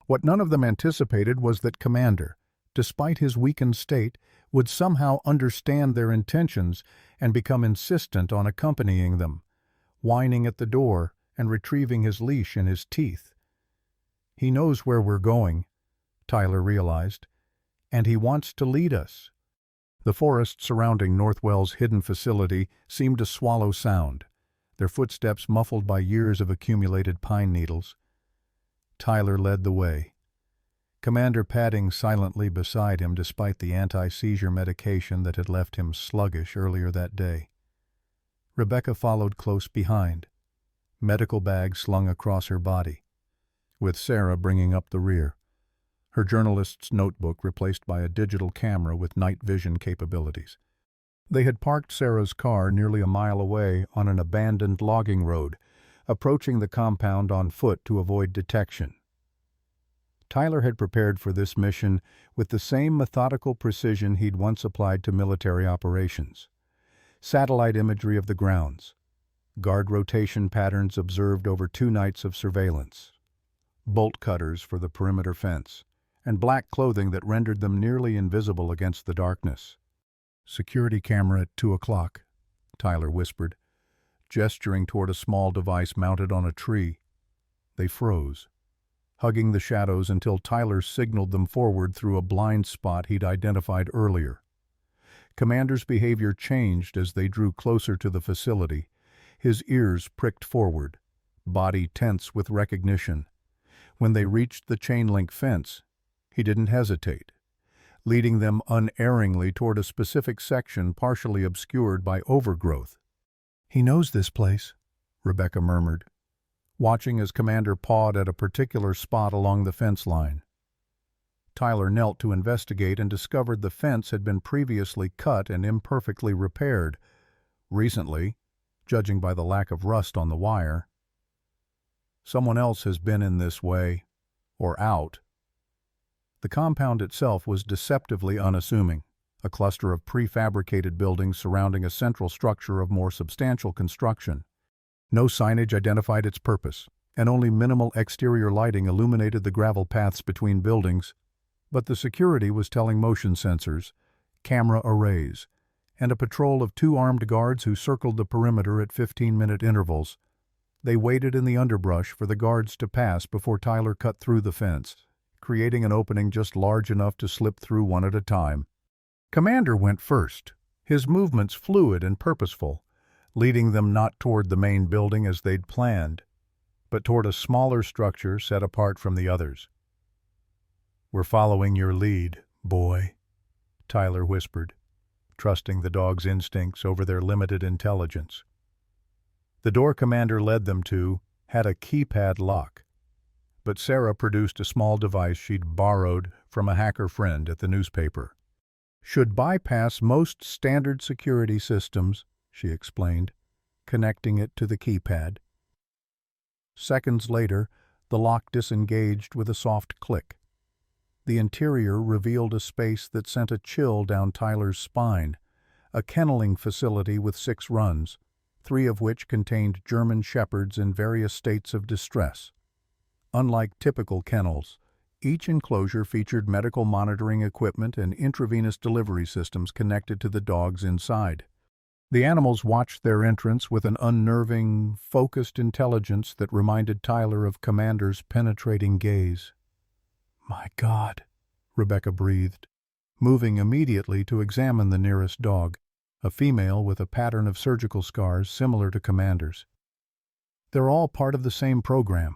What none of them anticipated was that Commander, despite his weakened state, would somehow understand their intentions and become insistent on accompanying them, whining at the door and retrieving his leash in his teeth. "He knows where we're going," Tyler realized, "and he wants to lead us." The forest surrounding Northwell's hidden facility seemed to swallow sound. their footsteps muffled by years of accumulated pine needles. Tyler led the way, Commander padding silently beside him despite the anti-seizure medication that had left him sluggish earlier that day. Rebecca followed close behind, medical bag slung across her body, with Sarah bringing up the rear, her journalist's notebook replaced by a digital camera with night vision capabilities. They had parked Sarah's car nearly a mile away on an abandoned logging road, approaching the compound on foot to avoid detection. Tyler had prepared for this mission with the same methodical precision he'd once applied to military operations. Satellite imagery of the grounds, guard rotation patterns observed over 2 nights of surveillance, bolt cutters for the perimeter fence, and black clothing that rendered them nearly invisible against the darkness. "Security camera at 2 o'clock, Tyler whispered, gesturing toward a small device mounted on a tree. They froze, hugging the shadows until Tyler signaled them forward through a blind spot he'd identified earlier. Commander's behavior changed as they drew closer to the facility, his ears pricked forward, body tense with recognition. When they reached the chain-link fence, he didn't hesitate, leading them unerringly toward a specific section partially obscured by overgrowth. "He knows this place," Rebecca murmured, watching as Commander pawed at a particular spot along the fence line. Tyler knelt to investigate and discovered the fence had been previously cut and imperfectly repaired. Recently, judging by the lack of rust on the wire. Someone else has been in this way, or out. The compound itself was deceptively unassuming, a cluster of prefabricated buildings surrounding a central structure of more substantial construction. No signage identified its purpose, and only minimal exterior lighting illuminated the gravel paths between buildings, but the security was telling motion sensors, camera arrays, and a patrol of 2 armed guards who circled the perimeter at 15-minute intervals. They waited in the underbrush for the guards to pass before Tyler cut through the fence, creating an opening just large enough to slip through one at a time. Commander went first, his movements fluid and purposeful, leading them not toward the main building as they'd planned, but toward a smaller structure set apart from the others. "We're following your lead, boy," Tyler whispered, trusting the dog's instincts over their limited intelligence. The door Commander led them to had a keypad lock, but Sarah produced a small device she'd borrowed from a hacker friend at the newspaper. "Should bypass most standard security systems," she explained, connecting it to the keypad. Seconds later, the lock disengaged with a soft click. The interior revealed a space that sent a chill down Tyler's spine, a kenneling facility with 6 runs, 3 of which contained German shepherds in various states of distress. Unlike typical kennels, each enclosure featured medical monitoring equipment and intravenous delivery systems connected to the dogs inside. The animals watched their entrance with an unnerving, focused intelligence that reminded Tyler of Commander's penetrating gaze. "My God," Rebecca breathed, moving immediately to examine the nearest dog, a female with a pattern of surgical scars similar to Commander's. "They're all part of the same program."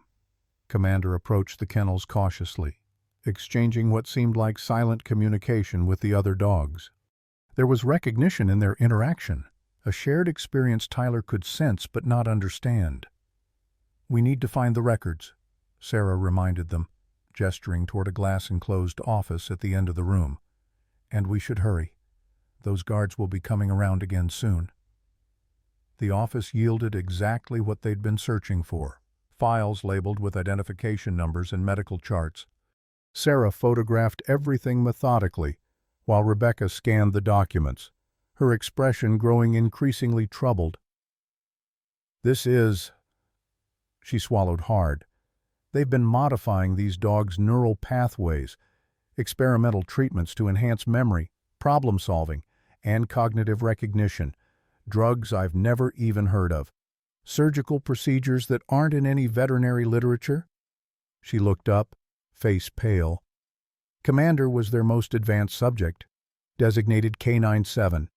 Commander approached the kennels cautiously, exchanging what seemed like silent communication with the other dogs. There was recognition in their interaction, a shared experience Tyler could sense but not understand. "We need to find the records," Sarah reminded them, gesturing toward a glass-enclosed office at the end of the room. "And we should hurry. Those guards will be coming around again soon." The office yielded exactly what they'd been searching for, files labeled with identification numbers and medical charts. Sarah photographed everything methodically, while Rebecca scanned the documents, her expression growing increasingly troubled. "This is—" She swallowed hard. "They've been modifying these dogs' neural pathways, experimental treatments to enhance memory, problem-solving, and cognitive recognition, drugs I've never even heard of, surgical procedures that aren't in any veterinary literature." She looked up, face pale. Commander was their most advanced subject, designated K97.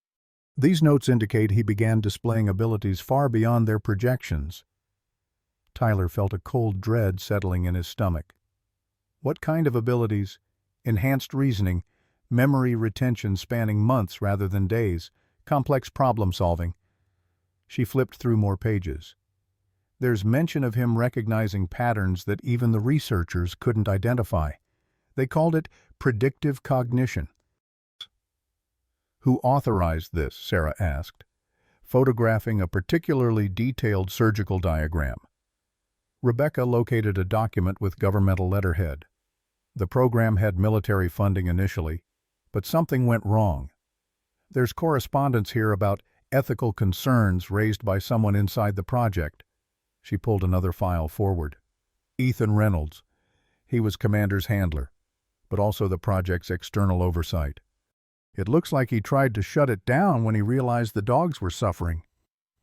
These notes indicate he began displaying abilities far beyond their projections. Tyler felt a cold dread settling in his stomach. What kind of abilities? Enhanced reasoning, memory retention spanning months rather than days, complex problem-solving. She flipped through more pages. There's mention of him recognizing patterns that even the researchers couldn't identify. They called it predictive cognition. Who authorized this? Sarah asked, photographing a particularly detailed surgical diagram. Rebecca located a document with governmental letterhead. The program had military funding initially, but something went wrong. There's correspondence here about ethical concerns raised by someone inside the project. She pulled another file forward. Ethan Reynolds. He was Commander's handler, but also the project's external oversight. It looks like he tried to shut it down when he realized the dogs were suffering.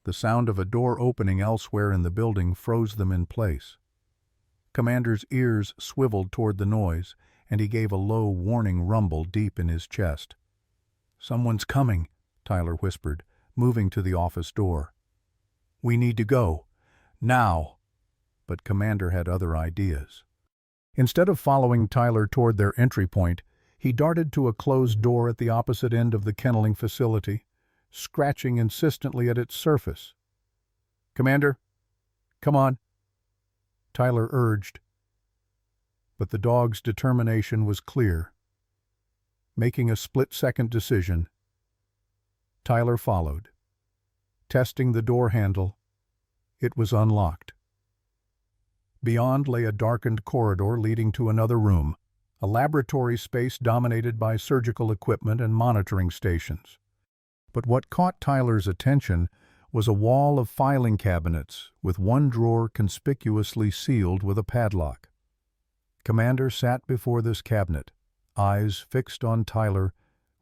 The sound of a door opening elsewhere in the building froze them in place. Commander's ears swiveled toward the noise, and he gave a low, warning rumble deep in his chest. "Someone's coming," Tyler whispered, moving to the office door. "We need to go. Now." But Commander had other ideas. Instead of following Tyler toward their entry point, he darted to a closed door at the opposite end of the kenneling facility, scratching insistently at its surface. "Commander, come on," Tyler urged. But the dog's determination was clear. Making a split-second decision, Tyler followed. Testing the door handle, it was unlocked. Beyond lay a darkened corridor leading to another room, a laboratory space dominated by surgical equipment and monitoring stations. But what caught Tyler's attention was a wall of filing cabinets with one drawer conspicuously sealed with a padlock. Commander sat before this cabinet, eyes fixed on Tyler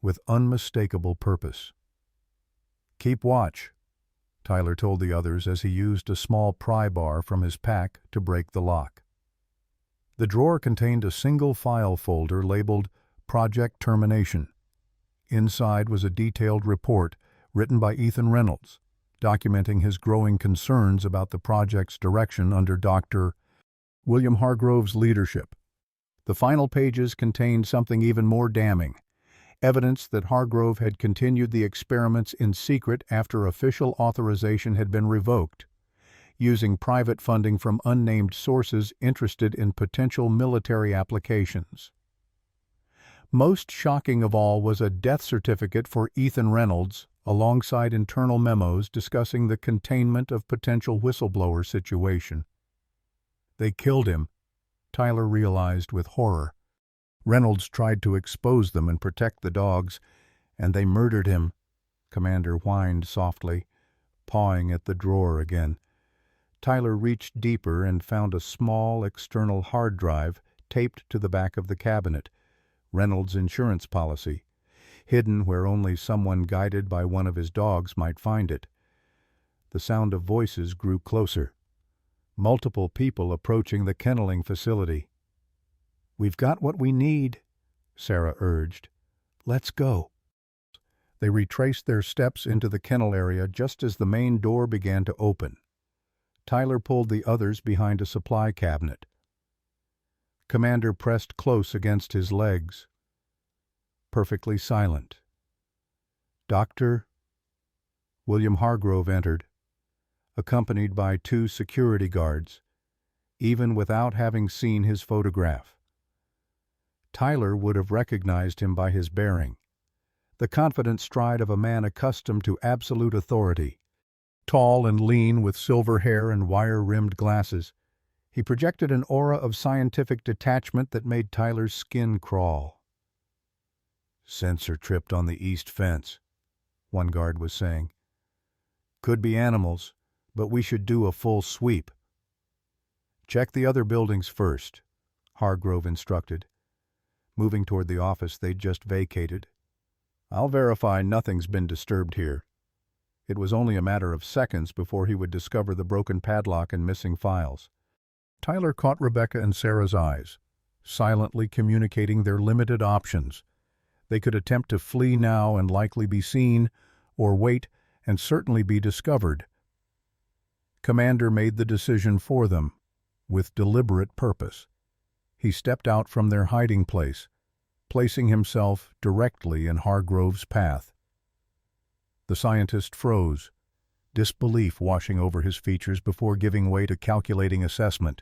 with unmistakable purpose. "Keep watch," Tyler told the others as he used a small pry bar from his pack to break the lock. The drawer contained a single file folder labeled Project Termination. Inside was a detailed report written by Ethan Reynolds, documenting his growing concerns about the project's direction under Dr. William Hargrove's leadership. The final pages contained something even more damning, evidence that Hargrove had continued the experiments in secret after official authorization had been revoked, using private funding from unnamed sources interested in potential military applications. Most shocking of all was a death certificate for Ethan Reynolds, alongside internal memos discussing the containment of potential whistleblower situation. They killed him, Tyler realized with horror. Reynolds tried to expose them and protect the dogs, and they murdered him, Commander whined softly, pawing at the drawer again. Tyler reached deeper and found a small external hard drive taped to the back of the cabinet, Reynolds' insurance policy, hidden where only someone guided by one of his dogs might find it. The sound of voices grew closer. Multiple people approaching the kenneling facility. "We've got what we need," Sarah urged. "Let's go." They retraced their steps into the kennel area just as the main door began to open. Tyler pulled the others behind a supply cabinet. Commander pressed close against his legs. Perfectly silent. Dr. William Hargrove entered, accompanied by 2 security guards, even without having seen his photograph. Tyler would have recognized him by his bearing, the confident stride of a man accustomed to absolute authority. Tall and lean with silver hair and wire-rimmed glasses, he projected an aura of scientific detachment that made Tyler's skin crawl. "Sensor tripped on the east fence," one guard was saying. "Could be animals, but we should do a full sweep." "Check the other buildings first," Hargrove instructed, moving toward the office they'd just vacated. "I'll verify nothing's been disturbed here." It was only a matter of seconds before he would discover the broken padlock and missing files. Tyler caught Rebecca and Sarah's eyes, silently communicating their limited options. They could attempt to flee now and likely be seen, or wait and certainly be discovered. Commander made the decision for them, with deliberate purpose. He stepped out from their hiding place, placing himself directly in Hargrove's path. The scientist froze, disbelief washing over his features before giving way to calculating assessment.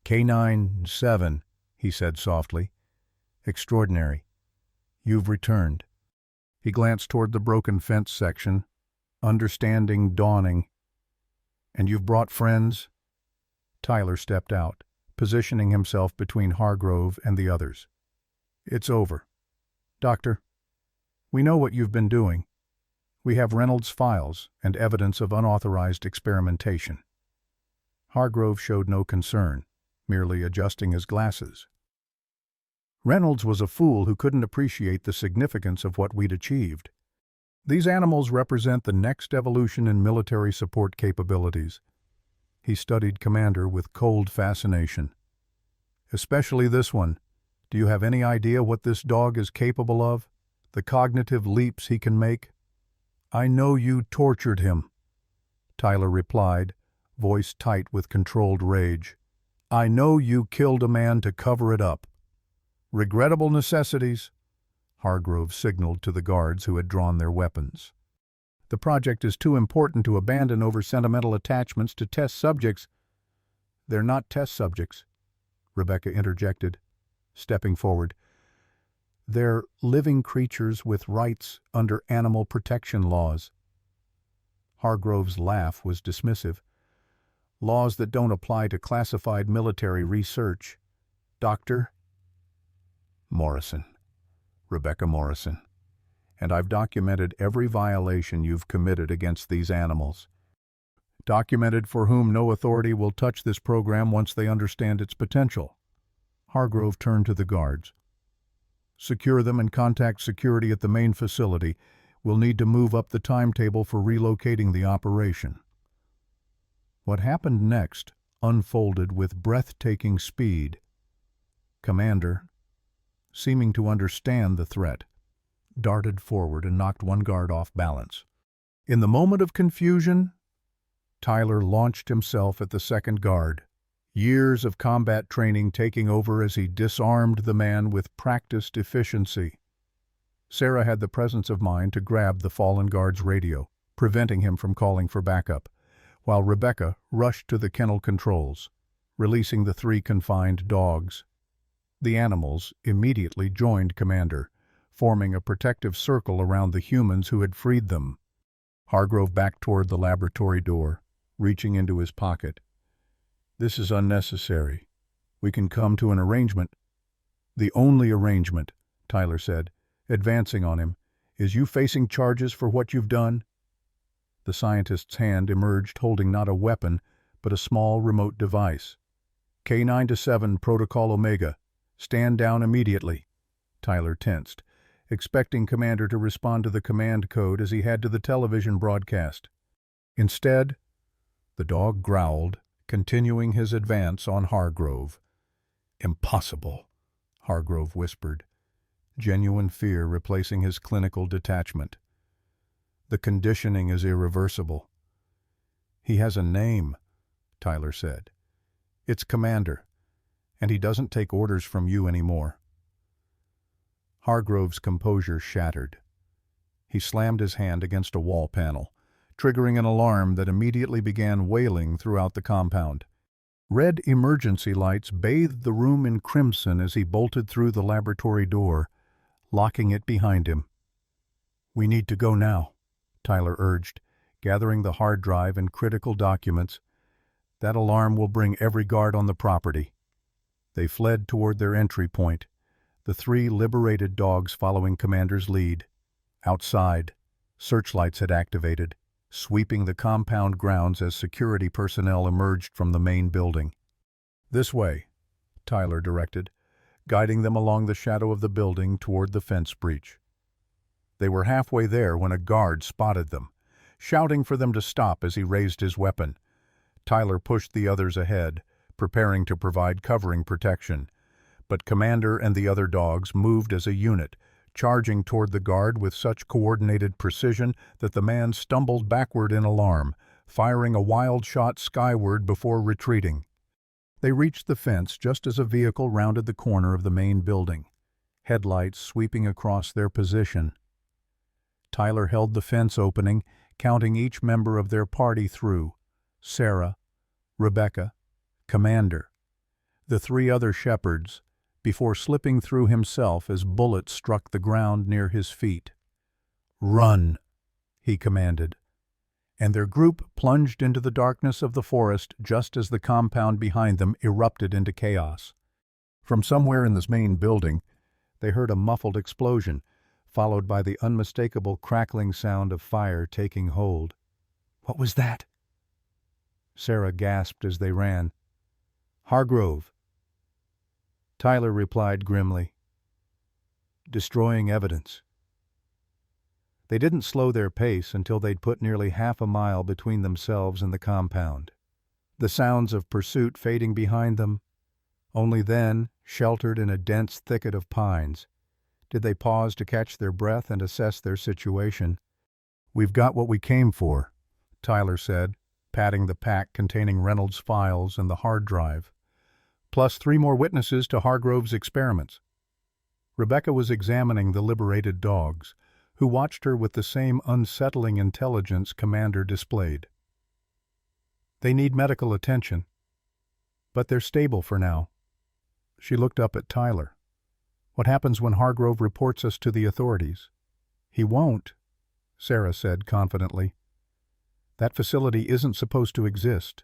"K-9-7, he said softly. "Extraordinary. You've returned." He glanced toward the broken fence section, understanding dawning. "And you've brought friends?" Tyler stepped out, positioning himself between Hargrove and the others. "It's over. Doctor, we know what you've been doing. We have Reynolds' files and evidence of unauthorized experimentation." Hargrove showed no concern, merely adjusting his glasses. "Reynolds was a fool who couldn't appreciate the significance of what we'd achieved. These animals represent the next evolution in military support capabilities." He studied Commander with cold fascination. "Especially this one. Do you have any idea what this dog is capable of? The cognitive leaps he can make?" "I know you tortured him," Tyler replied, voice tight with controlled rage. "I know you killed a man to cover it up." "Regrettable necessities," Hargrove signaled to the guards who had drawn their weapons. "The project is too important to abandon over sentimental attachments to test subjects." "They're not test subjects," Rebecca interjected, stepping forward. "They're living creatures with rights under animal protection laws." Hargrove's laugh was dismissive. "Laws that don't apply to classified military research. Doctor Morrison. Rebecca Morrison. And I've documented every violation you've committed against these animals. Documented for whom no authority will touch this program once they understand its potential." Hargrove turned to the guards. "Secure them and contact security at the main facility. We'll need to move up the timetable for relocating the operation." What happened next unfolded with breathtaking speed. Commander, seeming to understand the threat, darted forward and knocked one guard off balance. In the moment of confusion, Tyler launched himself at the second guard, years of combat training taking over as he disarmed the man with practiced efficiency. Sarah had the presence of mind to grab the fallen guard's radio, preventing him from calling for backup, while Rebecca rushed to the kennel controls, releasing the 3 confined dogs. The animals immediately joined Commander, forming a protective circle around the humans who had freed them. Hargrove backed toward the laboratory door, reaching into his pocket. "This is unnecessary. We can come to an arrangement." "The only arrangement," Tyler said, advancing on him, "is you facing charges for what you've done." The scientist's hand emerged holding not a weapon, but a small remote device. "K-9-7 Protocol Omega. Stand down immediately." Tyler tensed, expecting Commander to respond to the command code as he had to the television broadcast. Instead, the dog growled, continuing his advance on Hargrove. "Impossible," Hargrove whispered, genuine fear replacing his clinical detachment. "The conditioning is irreversible." "He has a name," Tyler said. "It's Commander, and he doesn't take orders from you anymore." Hargrove's composure shattered. He slammed his hand against a wall panel, triggering an alarm that immediately began wailing throughout the compound. Red emergency lights bathed the room in crimson as he bolted through the laboratory door, locking it behind him. "We need to go now," Tyler urged, gathering the hard drive and critical documents. "That alarm will bring every guard on the property." They fled toward their entry point, the 3 liberated dogs following Commander's lead. Outside, searchlights had activated, sweeping the compound grounds as security personnel emerged from the main building. "This way," Tyler directed, guiding them along the shadow of the building toward the fence breach. They were halfway there when a guard spotted them, shouting for them to stop as he raised his weapon. Tyler pushed the others ahead, preparing to provide covering protection, but Commander and the other dogs moved as a unit, charging toward the guard with such coordinated precision that the man stumbled backward in alarm, firing a wild shot skyward before retreating. They reached the fence just as a vehicle rounded the corner of the main building, headlights sweeping across their position. Tyler held the fence opening, counting each member of their party through: Sarah, Rebecca, Commander, the three other shepherds, before slipping through himself as bullets struck the ground near his feet. "Run," he commanded, and their group plunged into the darkness of the forest just as the compound behind them erupted into chaos. From somewhere in this main building, they heard a muffled explosion, followed by the unmistakable crackling sound of fire taking hold. "What was that?" Sarah gasped as they ran. "Hargrove." Tyler replied grimly, "Destroying evidence." They didn't slow their pace until they'd put nearly half a mile between themselves and the compound, the sounds of pursuit fading behind them. Only then, sheltered in a dense thicket of pines, did they pause to catch their breath and assess their situation. "We've got what we came for," Tyler said, patting the pack containing Reynolds' files and the hard drive, "plus 3 more witnesses to Hargrove's experiments." Rebecca was examining the liberated dogs, who watched her with the same unsettling intelligence Commander displayed. "They need medical attention, but they're stable for now." She looked up at Tyler. "What happens when Hargrove reports us to the authorities?" "He won't," Sarah said confidently. "That facility isn't supposed to exist.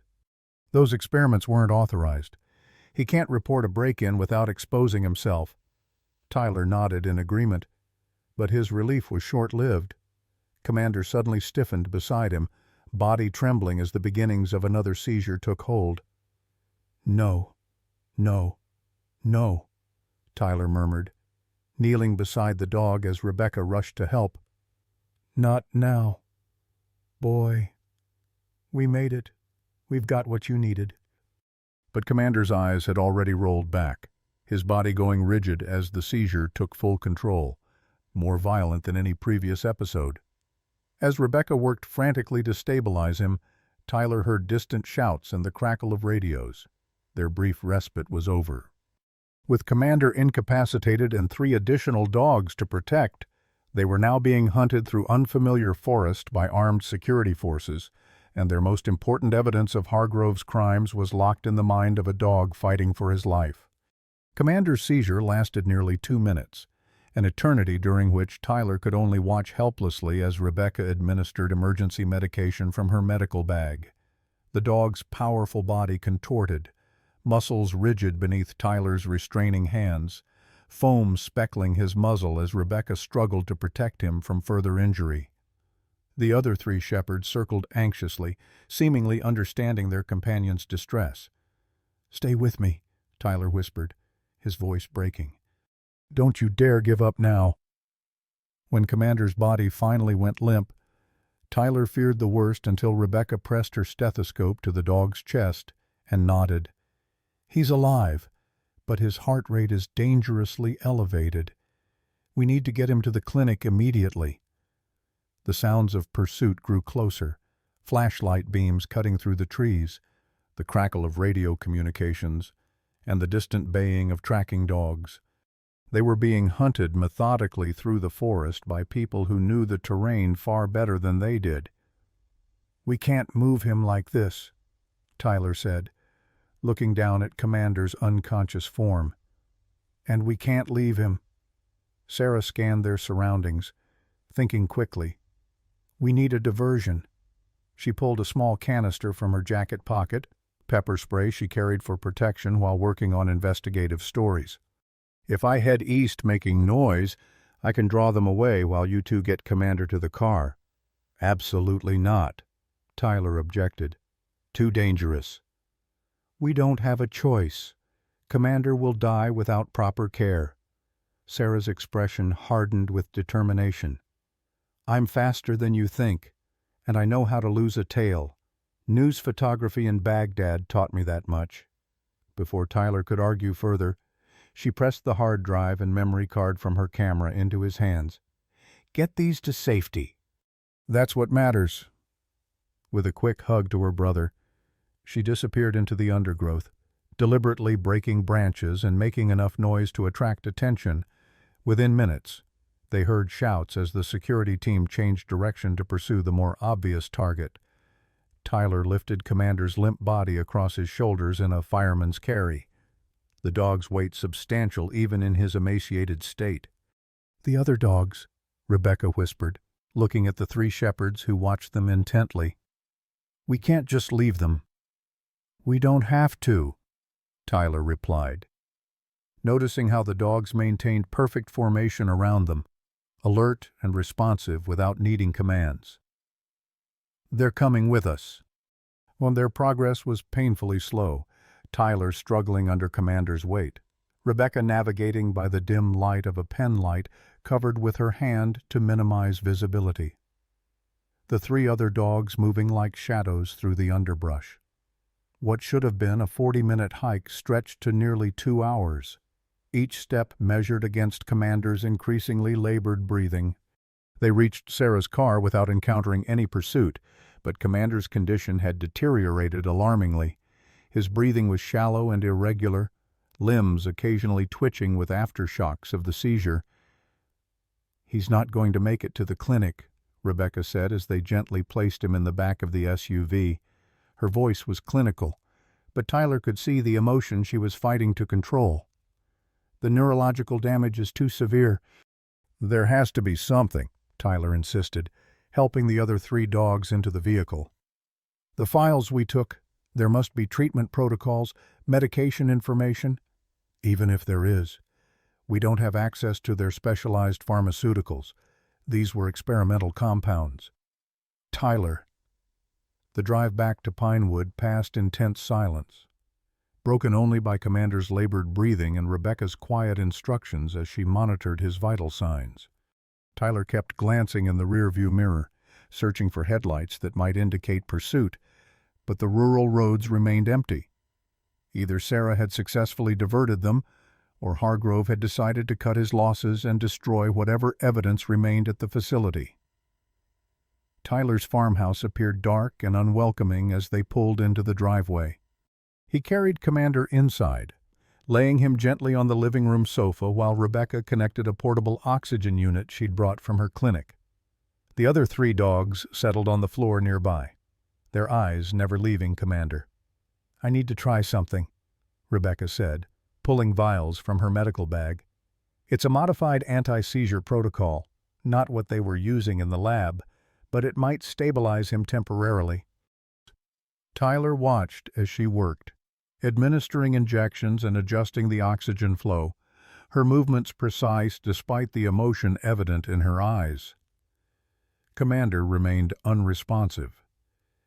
Those experiments weren't authorized. He can't report a break-in without exposing himself." Tyler nodded in agreement, but his relief was short-lived. Commander suddenly stiffened beside him, body trembling as the beginnings of another seizure took hold. "No, no, no," Tyler murmured, kneeling beside the dog as Rebecca rushed to help. "Not now. Boy, we made it. We've got what you needed." But Commander's eyes had already rolled back, his body going rigid as the seizure took full control, more violent than any previous episode. As Rebecca worked frantically to stabilize him, Tyler heard distant shouts and the crackle of radios. Their brief respite was over. With Commander incapacitated and 3 additional dogs to protect, they were now being hunted through unfamiliar forest by armed security forces, and their most important evidence of Hargrove's crimes was locked in the mind of a dog fighting for his life. Commander's seizure lasted nearly 2 minutes, an eternity during which Tyler could only watch helplessly as Rebecca administered emergency medication from her medical bag. The dog's powerful body contorted, muscles rigid beneath Tyler's restraining hands, foam speckling his muzzle as Rebecca struggled to protect him from further injury. The other 3 shepherds circled anxiously, seemingly understanding their companion's distress. "Stay with me," Tyler whispered, his voice breaking. "Don't you dare give up now." When Commander's body finally went limp, Tyler feared the worst until Rebecca pressed her stethoscope to the dog's chest and nodded. "He's alive, but his heart rate is dangerously elevated. We need to get him to the clinic immediately." The sounds of pursuit grew closer, flashlight beams cutting through the trees, the crackle of radio communications, and the distant baying of tracking dogs. They were being hunted methodically through the forest by people who knew the terrain far better than they did. "We can't move him like this," Tyler said, looking down at Commander's unconscious form. "And we can't leave him." Sarah scanned their surroundings, thinking quickly. "We need a diversion." She pulled a small canister from her jacket pocket, pepper spray she carried for protection while working on investigative stories. "If I head east making noise, I can draw them away while you 2 get Commander to the car." "Absolutely not," Tyler objected. "Too dangerous." "We don't have a choice. Commander will die without proper care." Sarah's expression hardened with determination. "I'm faster than you think, and I know how to lose a tail. News photography in Baghdad taught me that much." Before Tyler could argue further, She pressed the hard drive and memory card from her camera into his hands. "Get these to safety. That's what matters." With a quick hug to her brother, she disappeared into the undergrowth, deliberately breaking branches and making enough noise to attract attention. Within minutes, they heard shouts as the security team changed direction to pursue the more obvious target. Tyler lifted Commander's limp body across his shoulders in a fireman's carry, the dog's weight substantial even in his emaciated state. "The other dogs," Rebecca whispered, looking at the 3 shepherds who watched them intently. "We can't just leave them." "We don't have to," Tyler replied, noticing how the dogs maintained perfect formation around them, alert and responsive without needing commands. "They're coming with us." When their progress was painfully slow, Tyler struggling under Commander's weight, Rebecca navigating by the dim light of a pen light covered with her hand to minimize visibility. The 3 other dogs moving like shadows through the underbrush. What should have been a 40-minute hike stretched to nearly 2 hours, each step measured against Commander's increasingly labored breathing. They reached Sarah's car without encountering any pursuit, but Commander's condition had deteriorated alarmingly. His breathing was shallow and irregular, limbs occasionally twitching with aftershocks of the seizure. "He's not going to make it to the clinic," Rebecca said as they gently placed him in the back of the SUV. Her voice was clinical, but Tyler could see the emotion she was fighting to control. "The neurological damage is too severe." "There has to be something," Tyler insisted, helping the other 3 dogs into the vehicle. "The files we took, there must be treatment protocols, medication information." "Even if there is, we don't have access to their specialized pharmaceuticals. These were experimental compounds." "Tyler." The drive back to Pinewood passed in tense silence, broken only by Commander's labored breathing and Rebecca's quiet instructions as she monitored his vital signs. Tyler kept glancing in the rearview mirror, searching for headlights that might indicate pursuit, but the rural roads remained empty. Either Sarah had successfully diverted them, or Hargrove had decided to cut his losses and destroy whatever evidence remained at the facility. Tyler's farmhouse appeared dark and unwelcoming as they pulled into the driveway. He carried Commander inside, laying him gently on the living room sofa while Rebecca connected a portable oxygen unit she'd brought from her clinic. The other 3 dogs settled on the floor nearby, their eyes never leaving Commander. "I need to try something," Rebecca said, pulling vials from her medical bag. "It's a modified anti-seizure protocol, not what they were using in the lab, but it might stabilize him temporarily." Tyler watched as she worked, administering injections and adjusting the oxygen flow, her movements precise despite the emotion evident in her eyes. Commander remained unresponsive.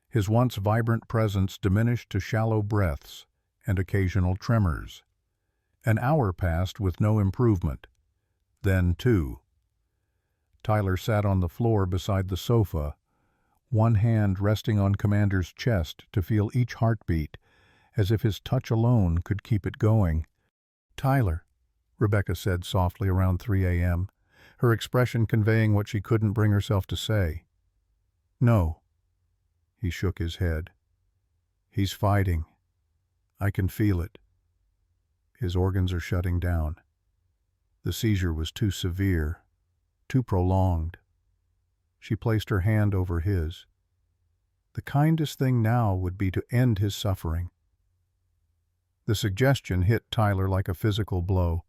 His once vibrant presence diminished to shallow breaths and occasional tremors. An hour passed with no improvement. Then 2. Tyler sat on the floor beside the sofa, one hand resting on Commander's chest to feel each heartbeat, as if his touch alone could keep it going. "Tyler," Rebecca said softly around 3 a.m., her expression conveying what she couldn't bring herself to say. "No." He shook his head. "He's fighting. I can feel it. His organs are shutting down. The seizure was too severe, too prolonged." She placed her hand over his. "The kindest thing now would be to end his suffering." The suggestion hit Tyler like a physical blow.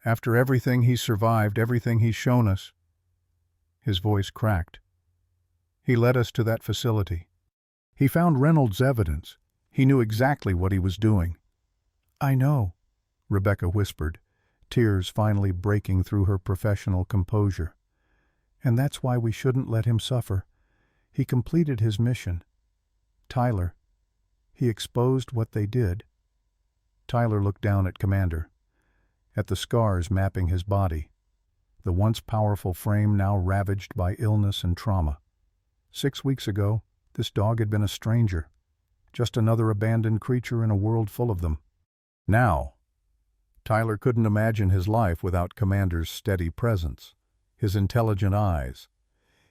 "After everything he's survived, everything he's shown us." His voice cracked. "He led us to that facility. He found Reynolds' evidence. He knew exactly what he was doing." "I know," Rebecca whispered, tears finally breaking through her professional composure. "And that's why we shouldn't let him suffer. He completed his mission. Tyler, he exposed what they did." Tyler looked down at Commander, at the scars mapping his body, the once powerful frame now ravaged by illness and trauma. 6 weeks ago, this dog had been a stranger, just another abandoned creature in a world full of them. Now, Tyler couldn't imagine his life without Commander's steady presence, his intelligent eyes,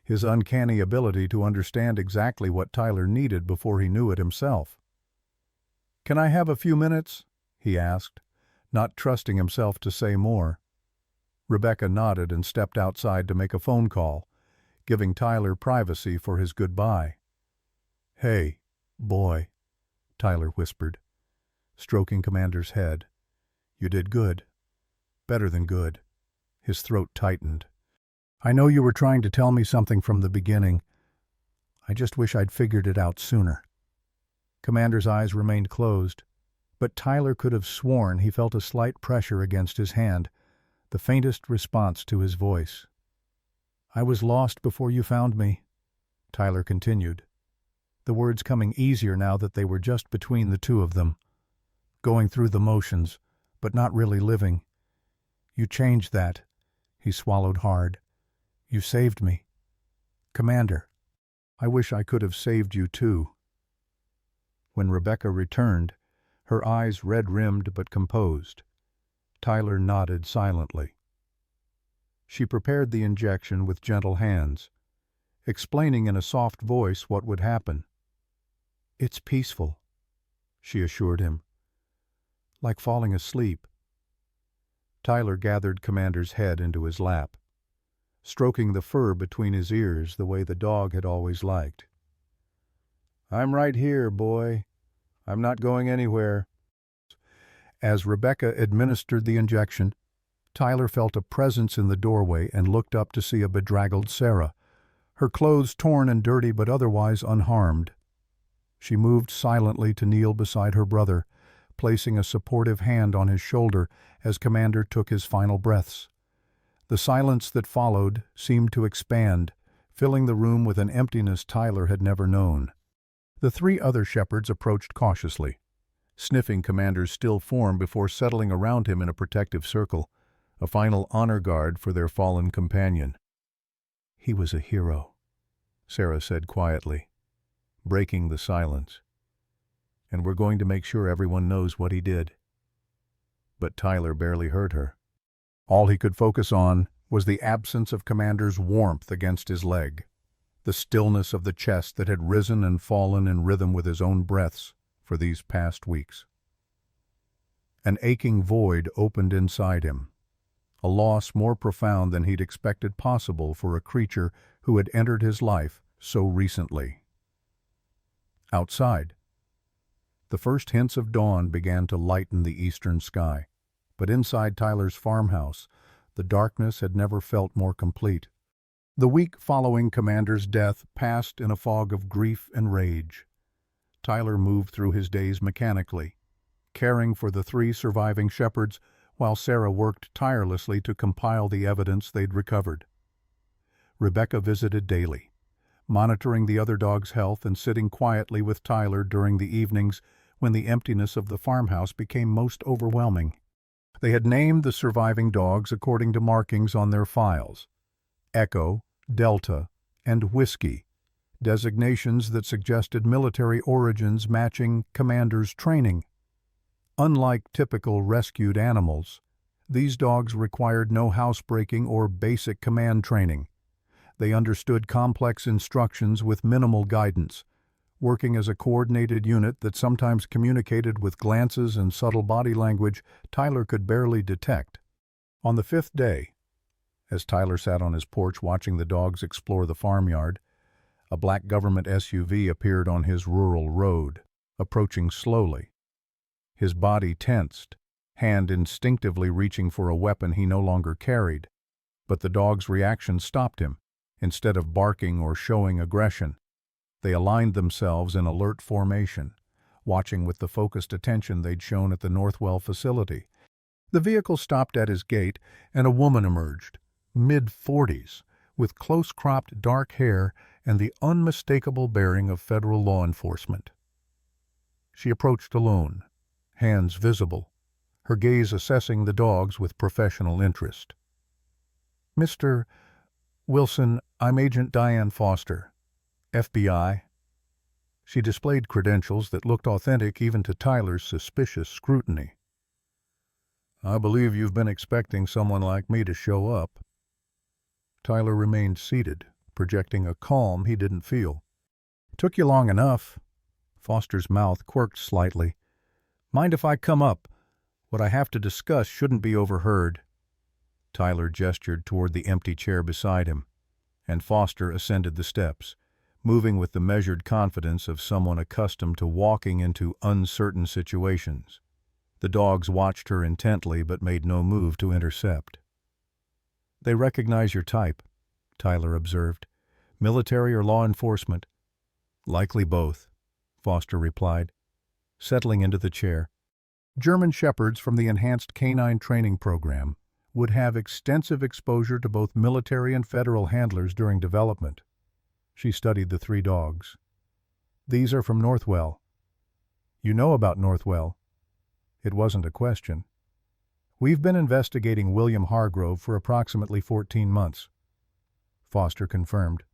his uncanny ability to understand exactly what Tyler needed before he knew it himself. "Can I have a few minutes?" he asked, not trusting himself to say more. Rebecca nodded and stepped outside to make a phone call, giving Tyler privacy for his goodbye. "Hey, boy," Tyler whispered, stroking Commander's head. "You did good. Better than good." His throat tightened. "I know you were trying to tell me something from the beginning. I just wish I'd figured it out sooner." Commander's eyes remained closed, but Tyler could have sworn he felt a slight pressure against his hand, the faintest response to his voice. "I was lost before you found me," Tyler continued, the words coming easier now that they were just between the two of them. "Going through the motions, but not really living. You changed that." He swallowed hard. "You saved me. Commander, I wish I could have saved you too." When Rebecca returned, her eyes red-rimmed but composed, Tyler nodded silently. She prepared the injection with gentle hands, explaining in a soft voice what would happen. "It's peaceful," she assured him. "Like falling asleep." Tyler gathered Commander's head into his lap, stroking the fur between his ears the way the dog had always liked. "I'm right here, boy. I'm not going anywhere." As Rebecca administered the injection, Tyler felt a presence in the doorway and looked up to see a bedraggled Sarah, her clothes torn and dirty but otherwise unharmed. She moved silently to kneel beside her brother, placing a supportive hand on his shoulder as Commander took his final breaths. The silence that followed seemed to expand, filling the room with an emptiness Tyler had never known. The three other shepherds approached cautiously, sniffing Commander's still form before settling around him in a protective circle, a final honor guard for their fallen companion. "He was a hero," Sarah said quietly, breaking the silence. "And we're going to make sure everyone knows what he did." But Tyler barely heard her. All he could focus on was the absence of Commander's warmth against his leg, the stillness of the chest that had risen and fallen in rhythm with his own breaths for these past weeks. An aching void opened inside him, a loss more profound than he'd expected possible for a creature who had entered his life so recently. Outside, the first hints of dawn began to lighten the eastern sky, but inside Tyler's farmhouse, the darkness had never felt more complete. The week following Commander's death passed in a fog of grief and rage. Tyler moved through his days mechanically, caring for the three surviving shepherds while Sarah worked tirelessly to compile the evidence they'd recovered. Rebecca visited daily, monitoring the other dogs' health and sitting quietly with Tyler during the evenings when the emptiness of the farmhouse became most overwhelming. They had named the surviving dogs according to markings on their files: Echo, Delta, and Whiskey, designations that suggested military origins matching Commander's training. Unlike typical rescued animals, these dogs required no housebreaking or basic command training. They understood complex instructions with minimal guidance, working as a coordinated unit that sometimes communicated with glances and subtle body language Tyler could barely detect. On the fifth day, as Tyler sat on his porch watching the dogs explore the farmyard, a black government SUV appeared on his rural road, approaching slowly. His body tensed, hand instinctively reaching for a weapon he no longer carried, but the dog's reaction stopped him. Instead of barking or showing aggression, they aligned themselves in alert formation, watching with the focused attention they'd shown at the Northwell facility. The vehicle stopped at his gate, and a woman emerged, mid-40s, with close-cropped dark hair and the unmistakable bearing of federal law enforcement. She approached alone, hands visible, her gaze assessing the dogs with professional interest. "Mr. Wilson, I'm Agent Diane Foster, FBI." She displayed credentials that looked authentic even to Tyler's suspicious scrutiny. I believe you've been expecting someone like me to show up. Tyler remained seated, projecting a calm he didn't feel. Took you long enough. Foster's mouth quirked slightly. Mind if I come up? What I have to discuss shouldn't be overheard. Tyler gestured toward the empty chair beside him, and Foster ascended the steps, moving with the measured confidence of someone accustomed to walking into uncertain situations. The dogs watched her intently but made no move to intercept. They recognize your type, Tyler observed. Military or law enforcement? Likely both, Foster replied, settling into the chair. German Shepherds from the Enhanced Canine Training Program would have extensive exposure to both military and federal handlers during development. She studied the three dogs. These are from Northwell. You know about Northwell? It wasn't a question. We've been investigating William Hargrove for approximately 14 months. Foster confirmed.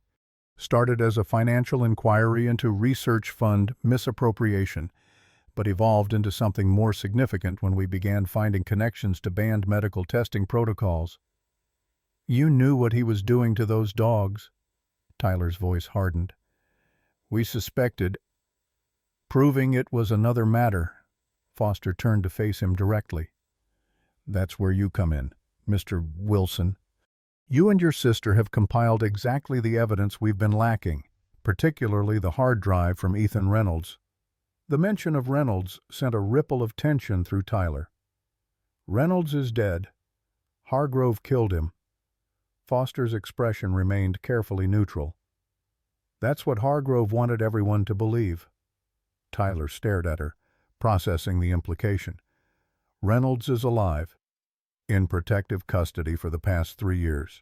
Started as a financial inquiry into research fund misappropriation, but evolved into something more significant when we began finding connections to banned medical testing protocols. You knew what he was doing to those dogs. Tyler's voice hardened. We suspected. Proving it was another matter. Foster turned to face him directly. That's where you come in, Mr. Wilson. You and your sister have compiled exactly the evidence we've been lacking, particularly the hard drive from Ethan Reynolds. The mention of Reynolds sent a ripple of tension through Tyler. Reynolds is dead. Hargrove killed him. Foster's expression remained carefully neutral. That's what Hargrove wanted everyone to believe. Tyler stared at her, processing the implication. Reynolds is alive, in protective custody for the past 3 years.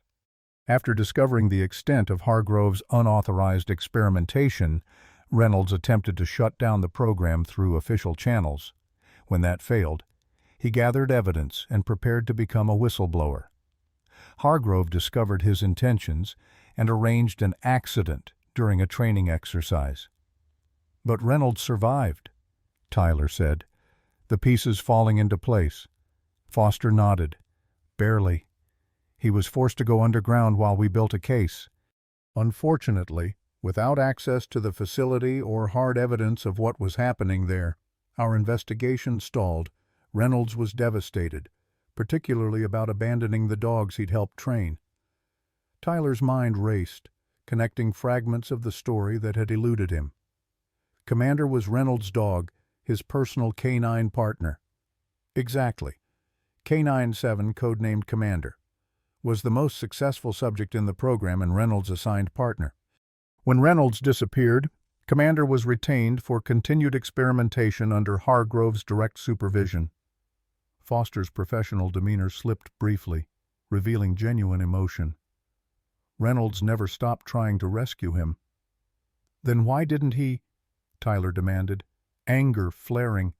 After discovering the extent of Hargrove's unauthorized experimentation, Reynolds attempted to shut down the program through official channels. When that failed, he gathered evidence and prepared to become a whistleblower. Hargrove discovered his intentions and arranged an accident during a training exercise. But Reynolds survived, Tyler said, the pieces falling into place. Foster nodded. Barely. He was forced to go underground while we built a case. Unfortunately, without access to the facility or hard evidence of what was happening there, our investigation stalled. Reynolds was devastated, particularly about abandoning the dogs he'd helped train. Tyler's mind raced, connecting fragments of the story that had eluded him. Commander was Reynolds' dog, his personal canine partner. Exactly. K-97, codenamed Commander, was the most successful subject in the program and Reynolds' assigned partner. When Reynolds disappeared, Commander was retained for continued experimentation under Hargrove's direct supervision. Foster's professional demeanor slipped briefly, revealing genuine emotion. Reynolds never stopped trying to rescue him. Then why didn't he? Tyler demanded, anger flaring.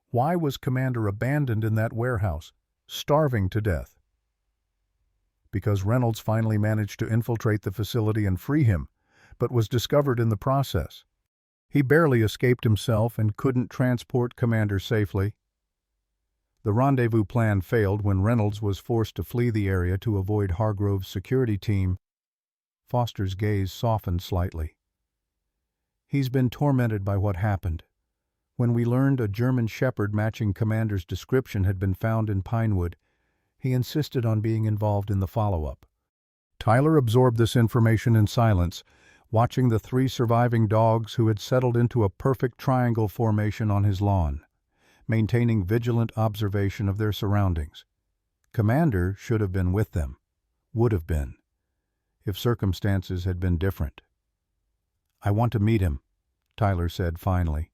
Why was Commander abandoned in that warehouse, starving to death? Because Reynolds finally managed to infiltrate the facility and free him, but was discovered in the process. He barely escaped himself and couldn't transport Commander safely. The rendezvous plan failed when Reynolds was forced to flee the area to avoid Hargrove's security team. Foster's gaze softened slightly. He's been tormented by what happened. When we learned a German Shepherd matching Commander's description had been found in Pinewood, he insisted on being involved in the follow-up. Tyler absorbed this information in silence, watching the 3 surviving dogs who had settled into a perfect triangle formation on his lawn, maintaining vigilant observation of their surroundings. Commander should have been with them, would have been, if circumstances had been different. I want to meet him, Tyler said finally.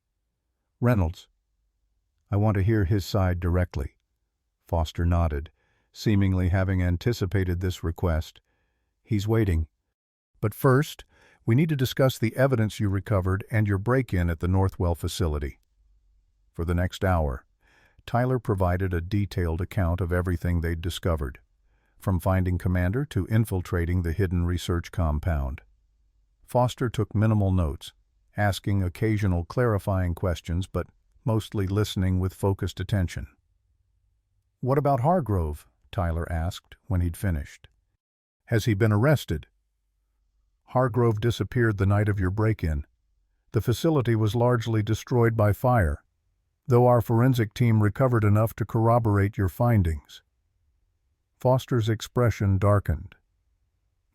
Reynolds. I want to hear his side directly. Foster nodded, seemingly having anticipated this request. He's waiting. But first, we need to discuss the evidence you recovered and your break-in at the Northwell facility. For the next hour, Tyler provided a detailed account of everything they'd discovered, from finding Commander to infiltrating the hidden research compound. Foster took minimal notes, asking occasional clarifying questions but mostly listening with focused attention. "What about Hargrove?" Tyler asked when he'd finished. "Has he been arrested?" "Hargrove disappeared the night of your break-in. The facility was largely destroyed by fire, though our forensic team recovered enough to corroborate your findings." Foster's expression darkened.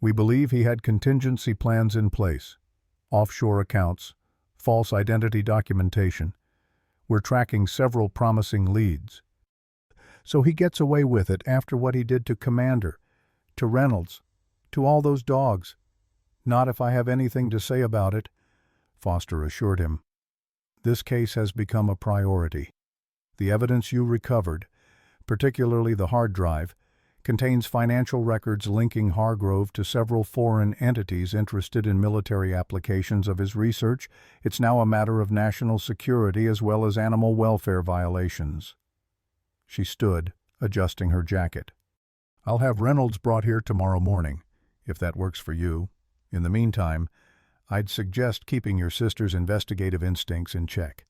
"We believe he had contingency plans in place. Offshore accounts, false identity documentation. We're tracking several promising leads. So he gets away with it after what he did to Commander, to Reynolds, to all those dogs. Not if I have anything to say about it," Foster assured him. "This case has become a priority. The evidence you recovered, particularly the hard drive, contains financial records linking Hargrove to several foreign entities interested in military applications of his research. It's now a matter of national security as well as animal welfare violations." She stood, adjusting her jacket. "I'll have Reynolds brought here tomorrow morning, if that works for you. In the meantime, I'd suggest keeping your sister's investigative instincts in check.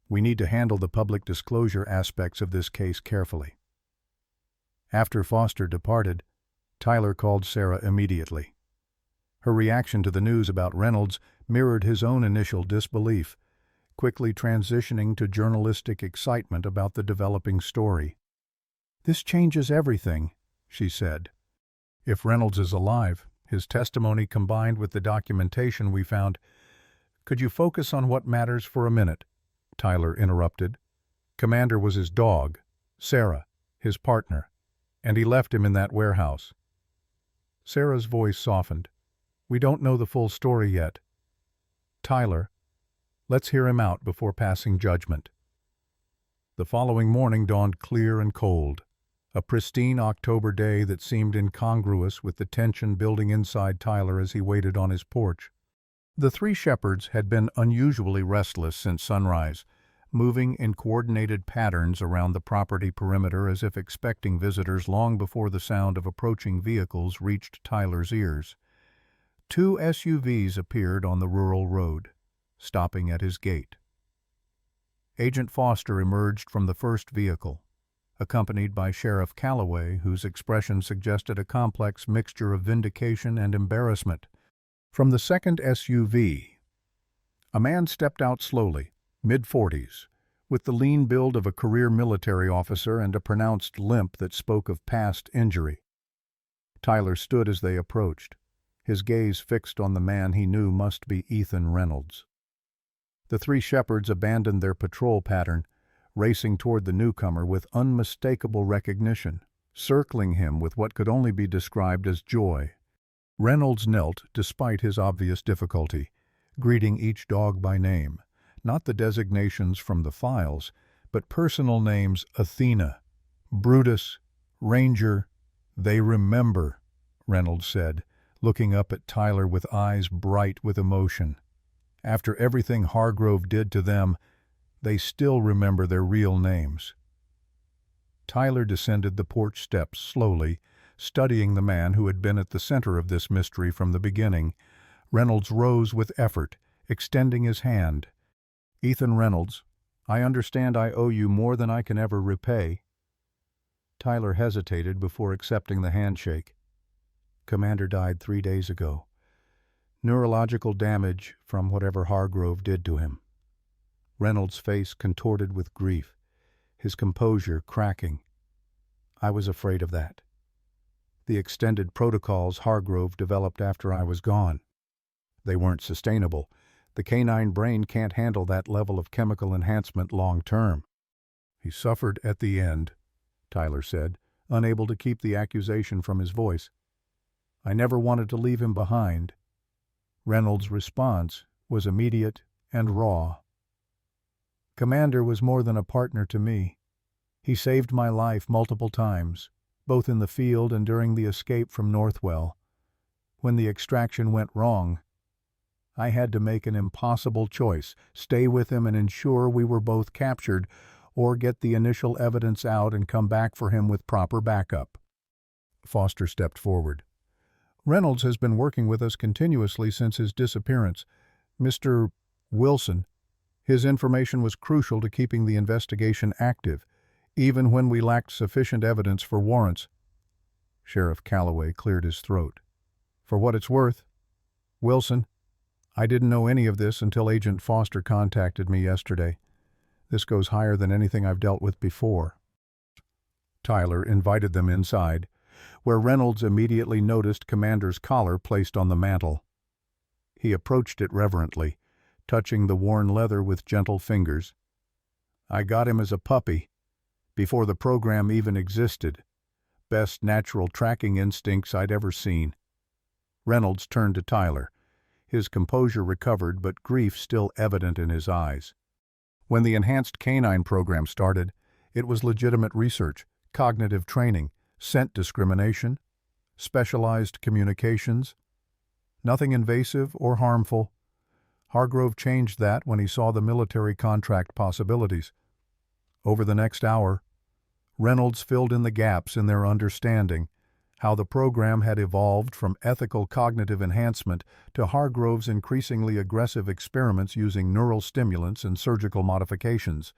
We need to handle the public disclosure aspects of this case carefully." After Foster departed, Tyler called Sarah immediately. Her reaction to the news about Reynolds mirrored his own initial disbelief, quickly transitioning to journalistic excitement about the developing story. "This changes everything," she said. "If Reynolds is alive, his testimony combined with the documentation we found—" "Could you focus on what matters for a minute?" Tyler interrupted. "Commander was his dog, Sarah, his partner, and he left him in that warehouse." Sarah's voice softened. "We don't know the full story yet. Tyler, let's hear him out before passing judgment." The following morning dawned clear and cold, a pristine October day that seemed incongruous with the tension building inside Tyler as he waited on his porch. The three shepherds had been unusually restless since sunrise, moving in coordinated patterns around the property perimeter as if expecting visitors long before the sound of approaching vehicles reached Tyler's ears. Two SUVs appeared on the rural road, stopping at his gate. Agent Foster emerged from the first vehicle, accompanied by Sheriff Calloway, whose expression suggested a complex mixture of vindication and embarrassment. From the second SUV, a man stepped out slowly, mid-40s, with the lean build of a career military officer and a pronounced limp that spoke of past injury. Tyler stood as they approached, his gaze fixed on the man he knew must be Ethan Reynolds. The three shepherds abandoned their patrol pattern, racing toward the newcomer with unmistakable recognition, circling him with what could only be described as joy. Reynolds knelt despite his obvious difficulty, greeting each dog by name. Not the designations from the files, but personal names: Athena, Brutus, Ranger. "They remember," Reynolds said, looking up at Tyler with eyes bright with emotion. "After everything Hargrove did to them, they still remember their real names." Tyler descended the porch steps slowly, studying the man who had been at the center of this mystery from the beginning. Reynolds rose with effort, extending his hand. "Ethan Reynolds, I understand I owe you more than I can ever repay." Tyler hesitated before accepting the handshake. "Commander died 3 days ago. Neurological damage from whatever Hargrove did to him." Reynolds' face contorted with grief, his composure cracking. "I was afraid of that. The extended protocols Hargrove developed after I was gone. They weren't sustainable. The canine brain can't handle that level of chemical enhancement long term." "He suffered at the end," Tyler said, unable to keep the accusation from his voice. "I never wanted to leave him behind." Reynolds' response was immediate and raw. "Commander was more than a partner to me. He saved my life multiple times, both in the field and during the escape from Northwell. When the extraction went wrong, I had to make an impossible choice: stay with him and ensure we were both captured, or get the initial evidence out and come back for him with proper backup." Foster stepped forward. "Reynolds has been working with us continuously since his disappearance. Mr. Wilson, his information was crucial to keeping the investigation active. even when we lacked sufficient evidence for warrants. Sheriff Calloway cleared his throat. For what it's worth, Wilson, I didn't know any of this until Agent Foster contacted me yesterday. This goes higher than anything I've dealt with before. Tyler invited them inside, where Reynolds immediately noticed Commander's collar placed on the mantel. He approached it reverently, touching the worn leather with gentle fingers. I got him as a puppy, before the program even existed. Best natural tracking instincts I'd ever seen. Reynolds turned to Tyler, his composure recovered but grief still evident in his eyes. When the enhanced canine program started, it was legitimate research, cognitive training, scent discrimination, specialized communications. Nothing invasive or harmful. Hargrove changed that when he saw the military contract possibilities. Over the next hour, Reynolds filled in the gaps in their understanding, how the program had evolved from ethical cognitive enhancement to Hargrove's increasingly aggressive experiments using neural stimulants and surgical modifications,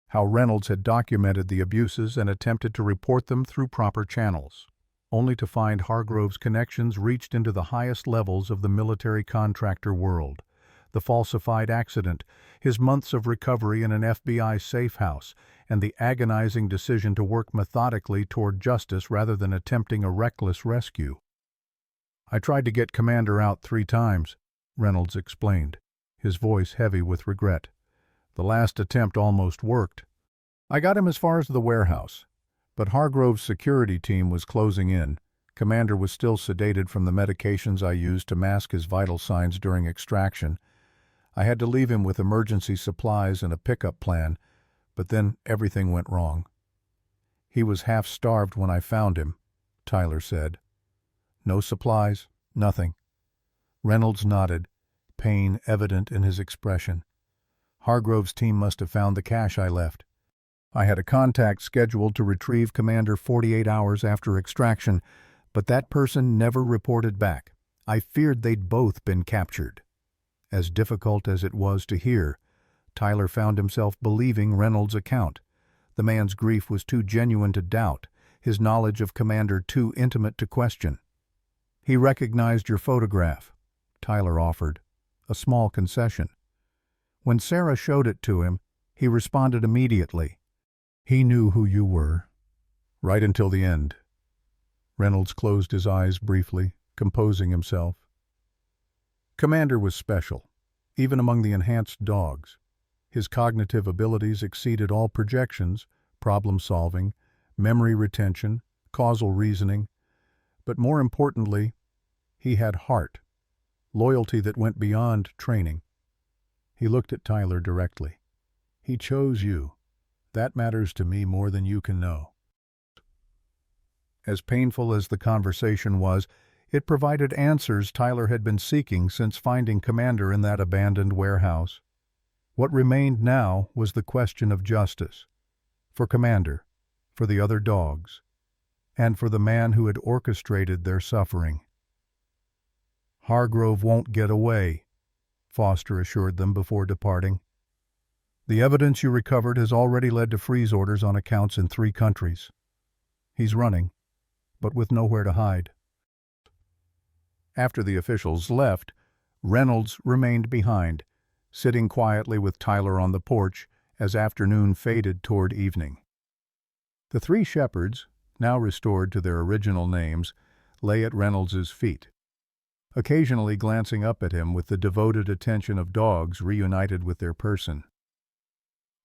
how Reynolds had documented the abuses and attempted to report them through proper channels, only to find Hargrove's connections reached into the highest levels of the military contractor world. The falsified accident, his months of recovery in an FBI safe house, and the agonizing decision to work methodically toward justice rather than attempting a reckless rescue. I tried to get Commander out 3 times, Reynolds explained, his voice heavy with regret. The last attempt almost worked. I got him as far as the warehouse, but Hargrove's security team was closing in. Commander was still sedated from the medications I used to mask his vital signs during extraction. I had to leave him with emergency supplies and a pickup plan, but then everything went wrong. He was half-starved when I found him, Tyler said. No supplies, nothing. Reynolds nodded, pain evident in his expression. Hargrove's team must have found the cache I left. I had a contact scheduled to retrieve Commander 48 hours after extraction, but that person never reported back. I feared they'd both been captured. As difficult as it was to hear, Tyler found himself believing Reynolds' account. The man's grief was too genuine to doubt, his knowledge of Commander too intimate to question. He recognized your photograph, Tyler offered, a small concession. When Sarah showed it to him, he responded immediately. He knew who you were. Right until the end. Reynolds closed his eyes briefly, composing himself. Commander was special, even among the enhanced dogs. His cognitive abilities exceeded all projections, problem-solving, memory retention, causal reasoning, but more importantly, he had heart, loyalty that went beyond training. He looked at Tyler directly. He chose you. That matters to me more than you can know. As painful as the conversation was, it provided answers Tyler had been seeking since finding Commander in that abandoned warehouse. What remained now was the question of justice. For Commander, for the other dogs, and for the man who had orchestrated their suffering. Hargrove won't get away, Foster assured them before departing. The evidence you recovered has already led to freeze orders on accounts in 3 countries. He's running, but with nowhere to hide. After the officials left, Reynolds remained behind, sitting quietly with Tyler on the porch as afternoon faded toward evening. The 3 shepherds, now restored to their original names, lay at Reynolds's feet, occasionally glancing up at him with the devoted attention of dogs reunited with their person.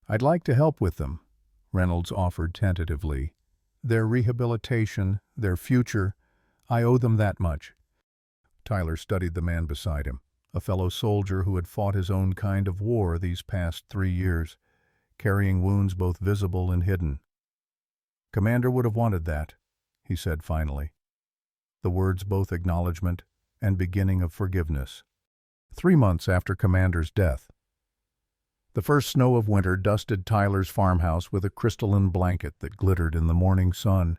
I'd like to help with them, Reynolds offered tentatively. Their rehabilitation, their future, I owe them that much. Tyler studied the man beside him, a fellow soldier who had fought his own kind of war these past 3 years, carrying wounds both visible and hidden. Commander would have wanted that, he said finally. The words both acknowledgment and beginning of forgiveness. 3 months after Commander's death. The first snow of winter dusted Tyler's farmhouse with a crystalline blanket that glittered in the morning sun.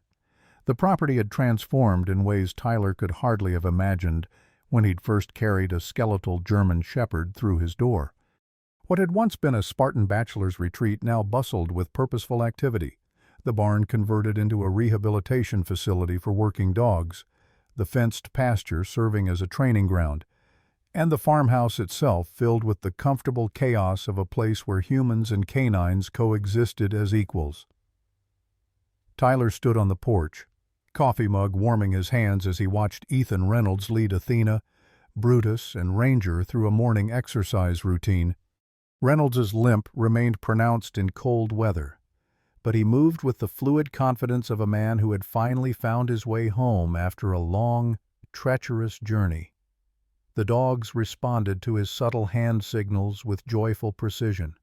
The property had transformed in ways Tyler could hardly have imagined when he'd first carried a skeletal German shepherd through his door. What had once been a Spartan bachelor's retreat now bustled with purposeful activity. the barn converted into a rehabilitation facility for working dogs, the fenced pasture serving as a training ground, and the farmhouse itself filled with the comfortable chaos of a place where humans and canines coexisted as equals. Tyler stood on the porch, coffee mug warming his hands as he watched Ethan Reynolds lead Athena, Brutus, and Ranger through a morning exercise routine. Reynolds's limp remained pronounced in cold weather, but he moved with the fluid confidence of a man who had finally found his way home after a long, treacherous journey. The dogs responded to his subtle hand signals with joyful precision,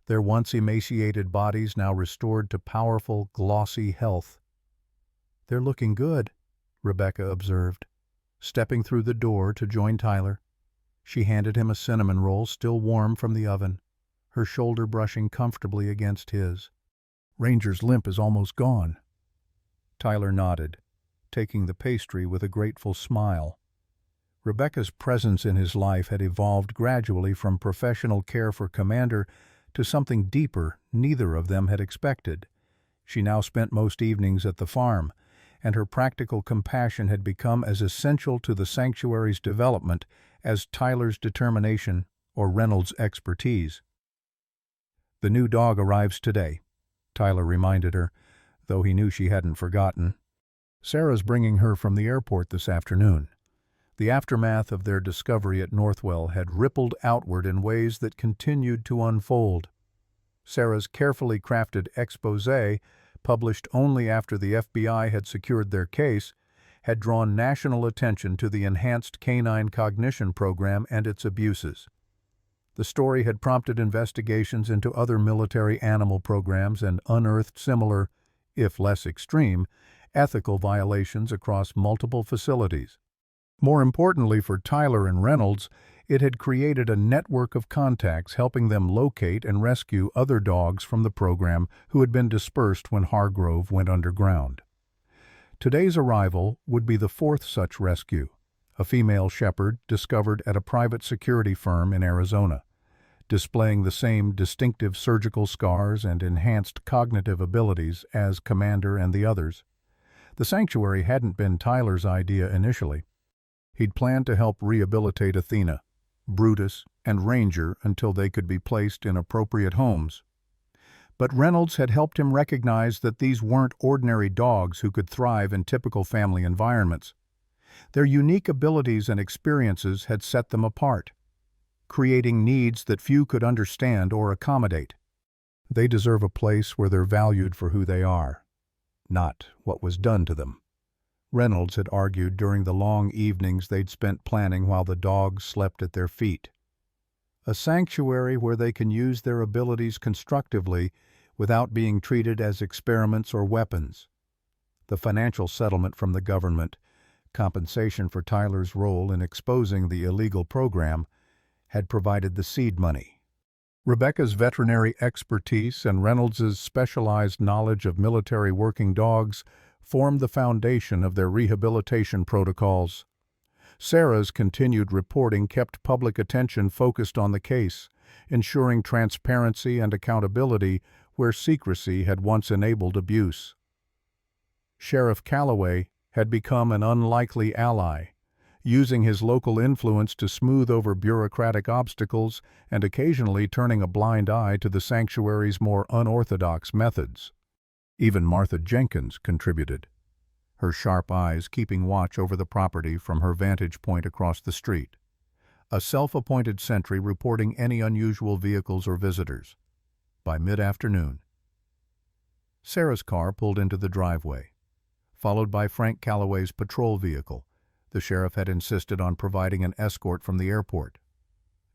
their once emaciated bodies now restored to powerful, glossy health. "They're looking good," Rebecca observed, stepping through the door to join Tyler. She handed him a cinnamon roll still warm from the oven, her shoulder brushing comfortably against his. "Ranger's limp is almost gone." Tyler nodded, taking the pastry with a grateful smile. Rebecca's presence in his life had evolved gradually from professional care for Commander to something deeper neither of them had expected. She now spent most evenings at the farm, and her practical compassion had become as essential to the sanctuary's development as Tyler's determination or Reynolds' expertise. "The new dog arrives today," Tyler reminded her, though he knew she hadn't forgotten. "Sarah's bringing her from the airport this afternoon." The aftermath of their discovery at Northwell had rippled outward in ways that continued to unfold. Sarah's carefully crafted exposé, published only after the FBI had secured their case, had drawn national attention to the Enhanced Canine Cognition Program and its abuses. The story had prompted investigations into other military animal programs and unearthed similar, if less extreme, ethical violations across multiple facilities. More importantly for Tyler and Reynolds, it had created a network of contacts helping them locate and rescue other dogs from the program who had been dispersed when Hargrove went underground. Today's arrival would be the fourth such rescue, a female shepherd discovered at a private security firm in Arizona, displaying the same distinctive surgical scars and enhanced cognitive abilities as Commander and the others. The sanctuary hadn't been Tyler's idea initially. He'd planned to help rehabilitate Athena, Brutus, and Ranger until they could be placed in appropriate homes. But Reynolds had helped him recognize that these weren't ordinary dogs who could thrive in typical family environments. Their unique abilities and experiences had set them apart, creating needs that few could understand or accommodate. They deserve a place where they're valued for who they are, not what was done to them, Reynolds had argued during the long evenings they'd spent planning while the dogs slept at their feet. A sanctuary where they can use their abilities constructively without being treated as experiments or weapons. The financial settlement from the government, compensation for Tyler's role in exposing the illegal program, had provided the seed money. Rebecca's veterinary expertise and Reynolds's specialized knowledge of military working dogs formed the foundation of their rehabilitation protocols. Sarah's continued reporting kept public attention focused on the case, ensuring transparency and accountability where secrecy had once enabled abuse. Sheriff Calloway had become an unlikely ally, using his local influence to smooth over bureaucratic obstacles and occasionally turning a blind eye to the sanctuary's more unorthodox methods. Even Martha Jenkins contributed, her sharp eyes keeping watch over the property from her vantage point across the street, a self-appointed sentry reporting any unusual vehicles or visitors. By mid-afternoon, Sarah's car pulled into the driveway, followed by Frank Calloway's patrol vehicle. The sheriff had insisted on providing an escort from the airport,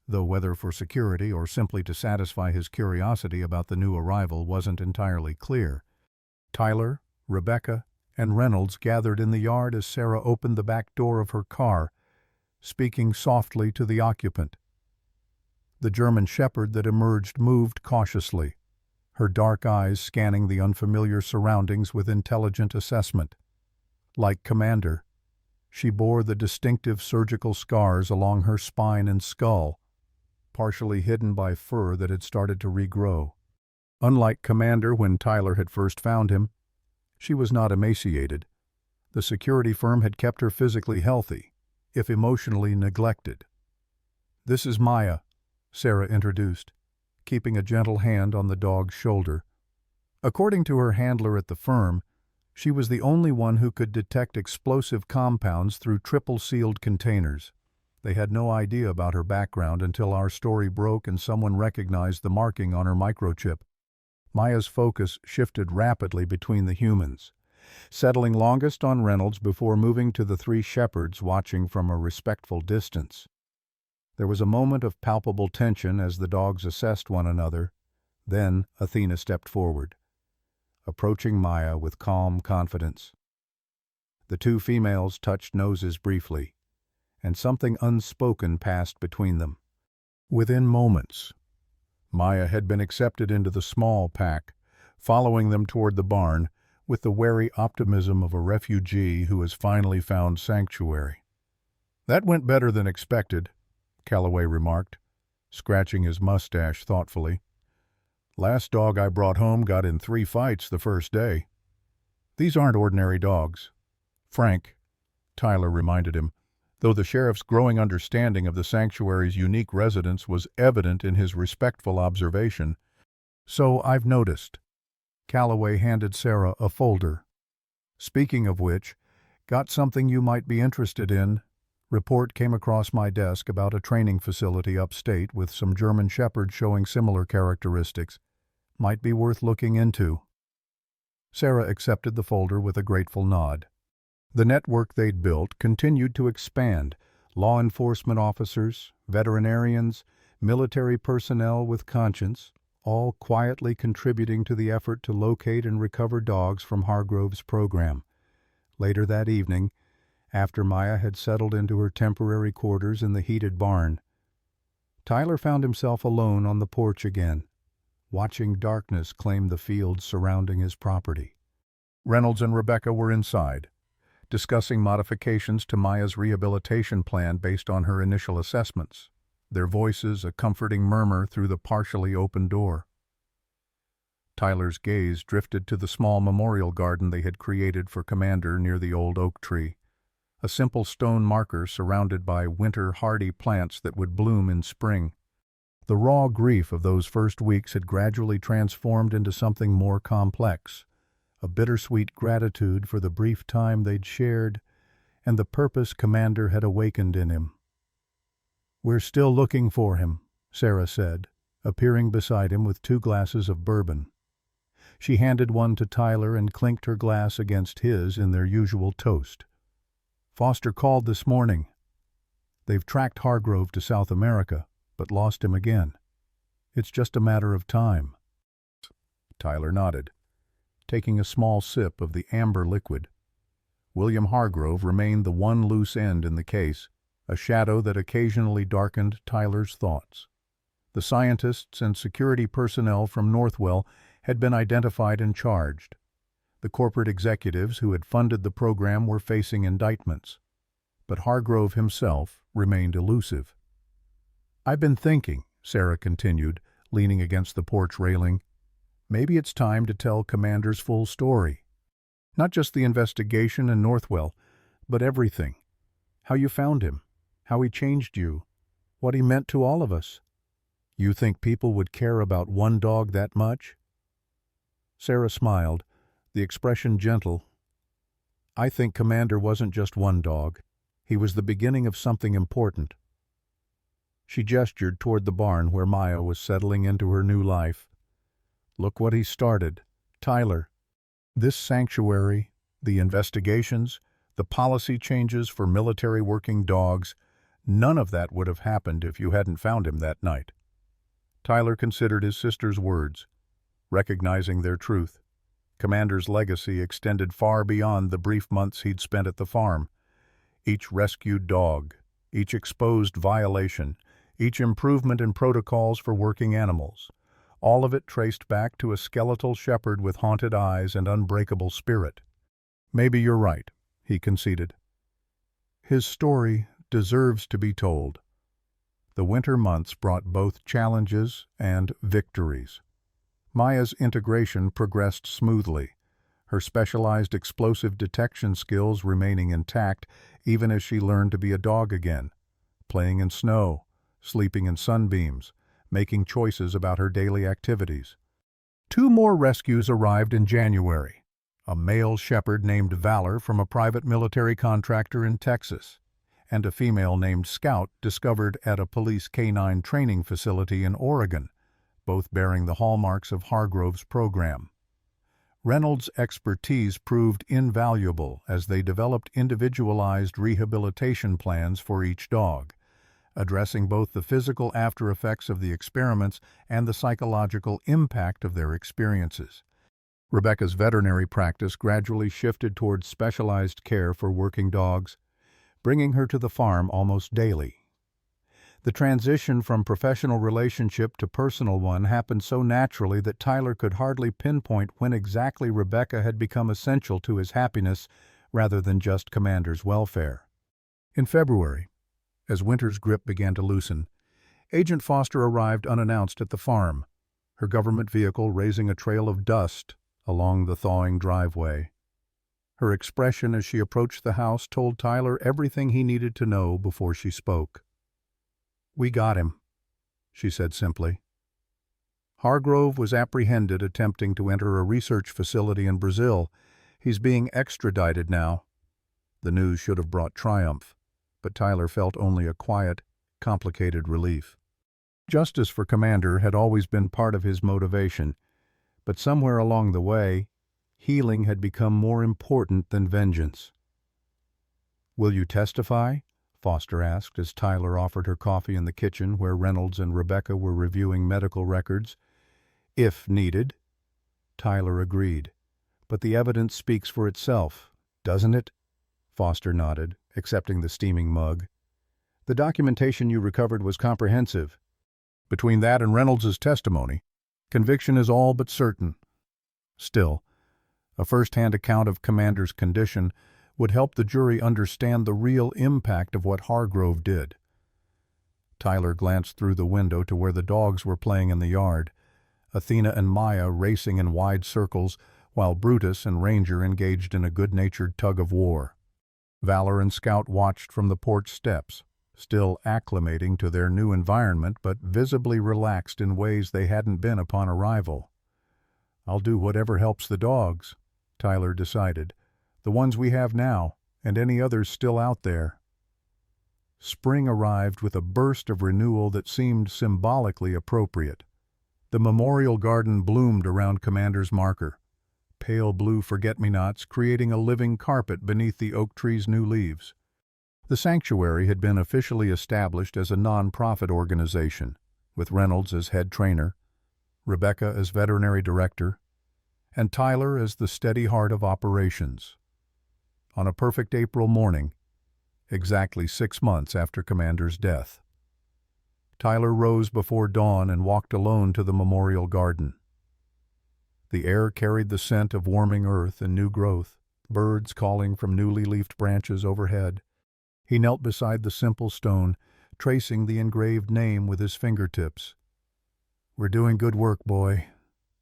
though whether for security or simply to satisfy his curiosity about the new arrival wasn't entirely clear. Tyler, Rebecca, and Reynolds gathered in the yard as Sarah opened the back door of her car, speaking softly to the occupant. The German shepherd that emerged moved cautiously, her dark eyes scanning the unfamiliar surroundings with intelligent assessment. Like Commander, she bore the distinctive surgical scars along her spine and skull, partially hidden by fur that had started to regrow. Unlike Commander when Tyler had first found him, she was not emaciated. The security firm had kept her physically healthy, if emotionally neglected. "This is Maya," Sarah introduced, keeping a gentle hand on the dog's shoulder. According to her handler at the firm, she was the only one who could detect explosive compounds through triple-sealed containers. They had no idea about her background until our story broke and someone recognized the marking on her microchip. Maya's focus shifted rapidly between the humans, settling longest on Reynolds before moving to the three shepherds watching from a respectful distance. There was a moment of palpable tension as the dogs assessed one another. Then Athena stepped forward, approaching Maya with calm confidence. The two females touched noses briefly, and something unspoken passed between them. Within moments, Maya had been accepted into the small pack, following them toward the barn with the wary optimism of a refugee who has finally found sanctuary. "That went better than expected," Calloway remarked, scratching his mustache thoughtfully. "Last dog I brought home got in 3 fights the first day." "These aren't ordinary dogs, Frank," Tyler reminded him, though the sheriff's growing understanding of the sanctuary's unique residents was evident in his respectful observation. "So I've noticed." Calloway handed Sarah a folder. "Speaking of which, got something you might be interested in. Report came across my desk about a training facility upstate with some German shepherds showing similar characteristics. Might be worth looking into." Sarah accepted the folder with a grateful nod. The network they'd built continued to expand. Law enforcement officers, veterinarians, military personnel with conscience, all quietly contributing to the effort to locate and recover dogs from Hargrove's program. Later that evening, after Maya had settled into her temporary quarters in the heated barn, Tyler found himself alone on the porch again, watching darkness claim the fields surrounding his property. Reynolds and Rebecca were inside, discussing modifications to Maya's rehabilitation plan based on her initial assessments, their voices a comforting murmur through the partially open door. Tyler's gaze drifted to the small memorial garden they had created for Commander near the old oak tree, a simple stone marker surrounded by winter-hardy plants that would bloom in spring. The raw grief of those first weeks had gradually transformed into something more complex, a bittersweet gratitude for the brief time they'd shared and the purpose Commander had awakened in him. "We're still looking for him," Sarah said, appearing beside him with 2 glasses of bourbon. She handed one to Tyler and clinked her glass against his in their usual toast. "Foster called this morning. They've tracked Hargrove to South America, but lost him again. It's just a matter of time." Tyler nodded, taking a small sip of the amber liquid. William Hargrove remained the one loose end in the case, a shadow that occasionally darkened Tyler's thoughts. The scientists and security personnel from Northwell had been identified and charged. The corporate executives who had funded the program were facing indictments. But Hargrove himself remained elusive. "I've been thinking," Sarah continued, leaning against the porch railing, "maybe it's time to tell Commander's full story. Not just the investigation in Northwell, but everything. How you found him, how he changed you, what he meant to all of us. You think people would care about one dog that much?" Sarah smiled, the expression gentle. "I think Commander wasn't just one dog. He was the beginning of something important." She gestured toward the barn where Maya was settling into her new life. "Look what he started, Tyler. This sanctuary, the investigations, the policy changes for military working dogs, none of that would have happened if you hadn't found him that night." Tyler considered his sister's words, recognizing their truth. Commander's legacy extended far beyond the brief months he'd spent at the farm. Each rescued dog, each exposed violation, each improvement in protocols for working animals, all of it traced back to a skeletal shepherd with haunted eyes and unbreakable spirit. "Maybe you're right," he conceded. "His story deserves to be told." The winter months brought both challenges and victories. Maya's integration progressed smoothly, her specialized explosive detection skills remaining intact even as she learned to be a dog again, playing in snow, sleeping in sunbeams, making choices about her daily activities. 2 more rescues arrived in January. A male shepherd named Valor from a private military contractor in Texas, and a female named Scout discovered at a police canine training facility in Oregon, both bearing the hallmarks of Hargrove's program. Reynolds' expertise proved invaluable as they developed individualized rehabilitation plans for each dog, addressing both the physical after-effects of the experiments and the psychological impact of their experiences. Rebecca's veterinary practice gradually shifted towards specialized care for working dogs, bringing her to the farm almost daily. The transition from professional relationship to personal one happened so naturally that Tyler could hardly pinpoint when exactly Rebecca had become essential to his happiness rather than just Commander's welfare. In February, as winter's grip began to loosen, Agent Foster arrived unannounced at the farm, her government vehicle raising a trail of dust along the thawing driveway. Her expression as she approached the house told Tyler everything he needed to know before she spoke. "We got him," she said simply. "Hargrove was apprehended attempting to enter a research facility in Brazil. He's being extradited now." The news should have brought triumph, but Tyler felt only a quiet, complicated relief. Justice for Commander had always been part of his motivation, but somewhere along the way, healing had become more important than vengeance. "Will you testify?" Foster asked as Tyler offered her coffee in the kitchen where Reynolds and Rebecca were reviewing medical records. "If needed." Tyler agreed. "But the evidence speaks for itself, doesn't it?" Foster nodded, accepting the steaming mug. "The documentation you recovered was comprehensive. Between that and Reynolds's testimony, conviction is all but certain. Still, a first-hand account of Commander's condition would help the jury understand the real impact of what Hargrove did." Tyler glanced through the window to where the dogs were playing in the yard, Athena and Maya racing in wide circles while Brutus and Ranger engaged in a good-natured tug-of-war. Valor and Scout watched from the porch steps, still acclimating to their new environment but visibly relaxed in ways they hadn't been upon arrival. "I'll do whatever helps the dogs," Tyler decided. "The ones we have now, and any others still out there." Spring arrived with a burst of renewal that seemed symbolically appropriate. The memorial garden bloomed around Commander's marker, pale blue forget-me-nots creating a living carpet beneath the oak tree's new leaves. The sanctuary had been officially established as a non-profit organization, with Reynolds as head trainer, Rebecca as veterinary director, and Tyler as the steady heart of operations. On a perfect April morning, exactly 6 months after Commander's death, Tyler rose before dawn and walked alone to the memorial garden. The air carried the scent of warming earth and new growth, birds calling from newly leafed branches overhead. He knelt beside the simple stone, tracing the engraved name with his fingertips. "We're doing good work, boy,"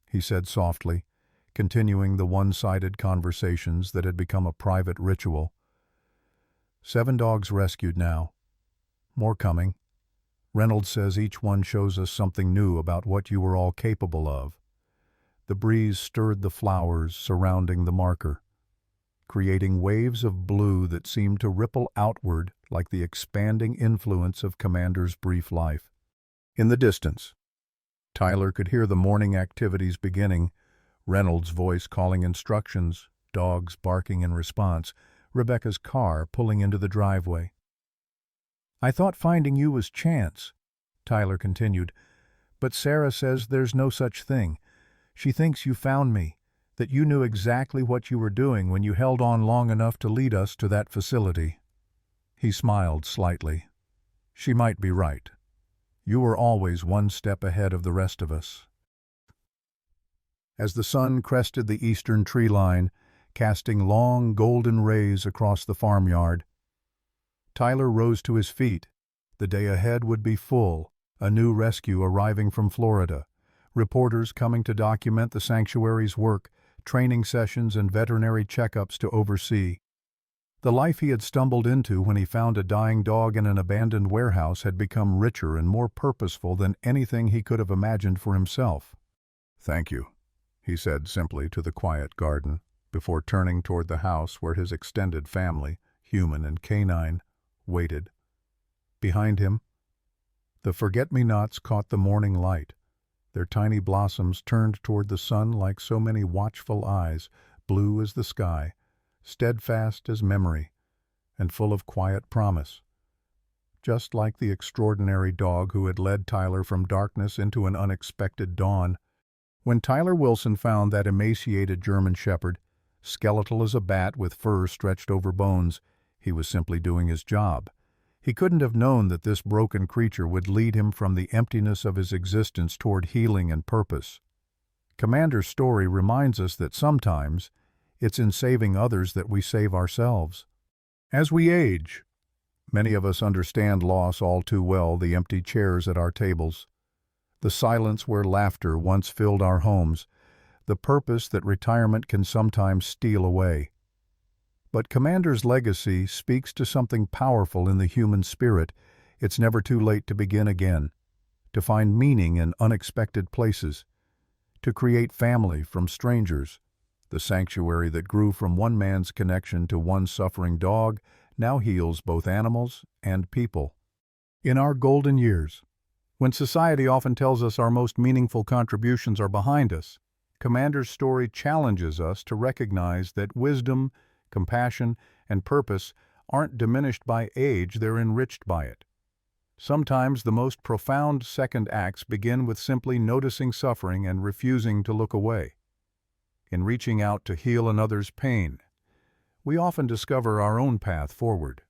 he said softly, continuing the one-sided conversations that had become a private ritual. 7 dogs rescued now. More coming. Reynolds says each one shows us something new about what you were all capable of. The breeze stirred the flowers surrounding the marker, creating waves of blue that seemed to ripple outward like the expanding influence of Commander's brief life. In the distance, Tyler could hear the morning activities beginning, Reynolds' voice calling instructions, dogs barking in response, Rebecca's car pulling into the driveway. "I thought finding you was chance," Tyler continued, "but Sarah says there's no such thing. She thinks you found me, that you knew exactly what you were doing when you held on long enough to lead us to that facility." He smiled slightly. "She might be right. You were always one step ahead of the rest of us." As the sun crested the eastern tree line, casting long golden rays across the farmyard, Tyler rose to his feet. The day ahead would be full, a new rescue arriving from Florida, reporters coming to document the sanctuary's work, training sessions and veterinary checkups to oversee. The life he had stumbled into when he found a dying dog in an abandoned warehouse had become richer and more purposeful than anything he could have imagined for himself. "Thank you," he said simply to the quiet garden, before turning toward the house where his extended family, human and canine, waited. Behind him, the forget-me-nots caught the morning light, their tiny blossoms turned toward the sun like so many watchful eyes, blue as the sky, steadfast as memory, and full of quiet promise. Just like the extraordinary dog who had led Tyler from darkness into an unexpected dawn. When Tyler Wilson found that emaciated German shepherd, skeletal as a bat with fur stretched over bones, he was simply doing his job. He couldn't have known that this broken creature would lead him from the emptiness of his existence toward healing and purpose. Commander's story reminds us that sometimes it's in saving others that we save ourselves. As we age, many of us understand loss all too well: the empty chairs at our tables, the silence where laughter once filled our homes, the purpose that retirement can sometimes steal away. But Commander's legacy speaks to something powerful in the human spirit. It's never too late to begin again, to find meaning in unexpected places, to create family from strangers. The sanctuary that grew from one man's connection to one suffering dog now heals both animals and people. In our golden years, when society often tells us our most meaningful contributions are behind us, Commander's story challenges us to recognize that wisdom, compassion, and purpose aren't diminished by age, they're enriched by it. Sometimes the most profound second acts begin with simply noticing suffering and refusing to look away. In reaching out to heal another's pain, we often discover our own path forward.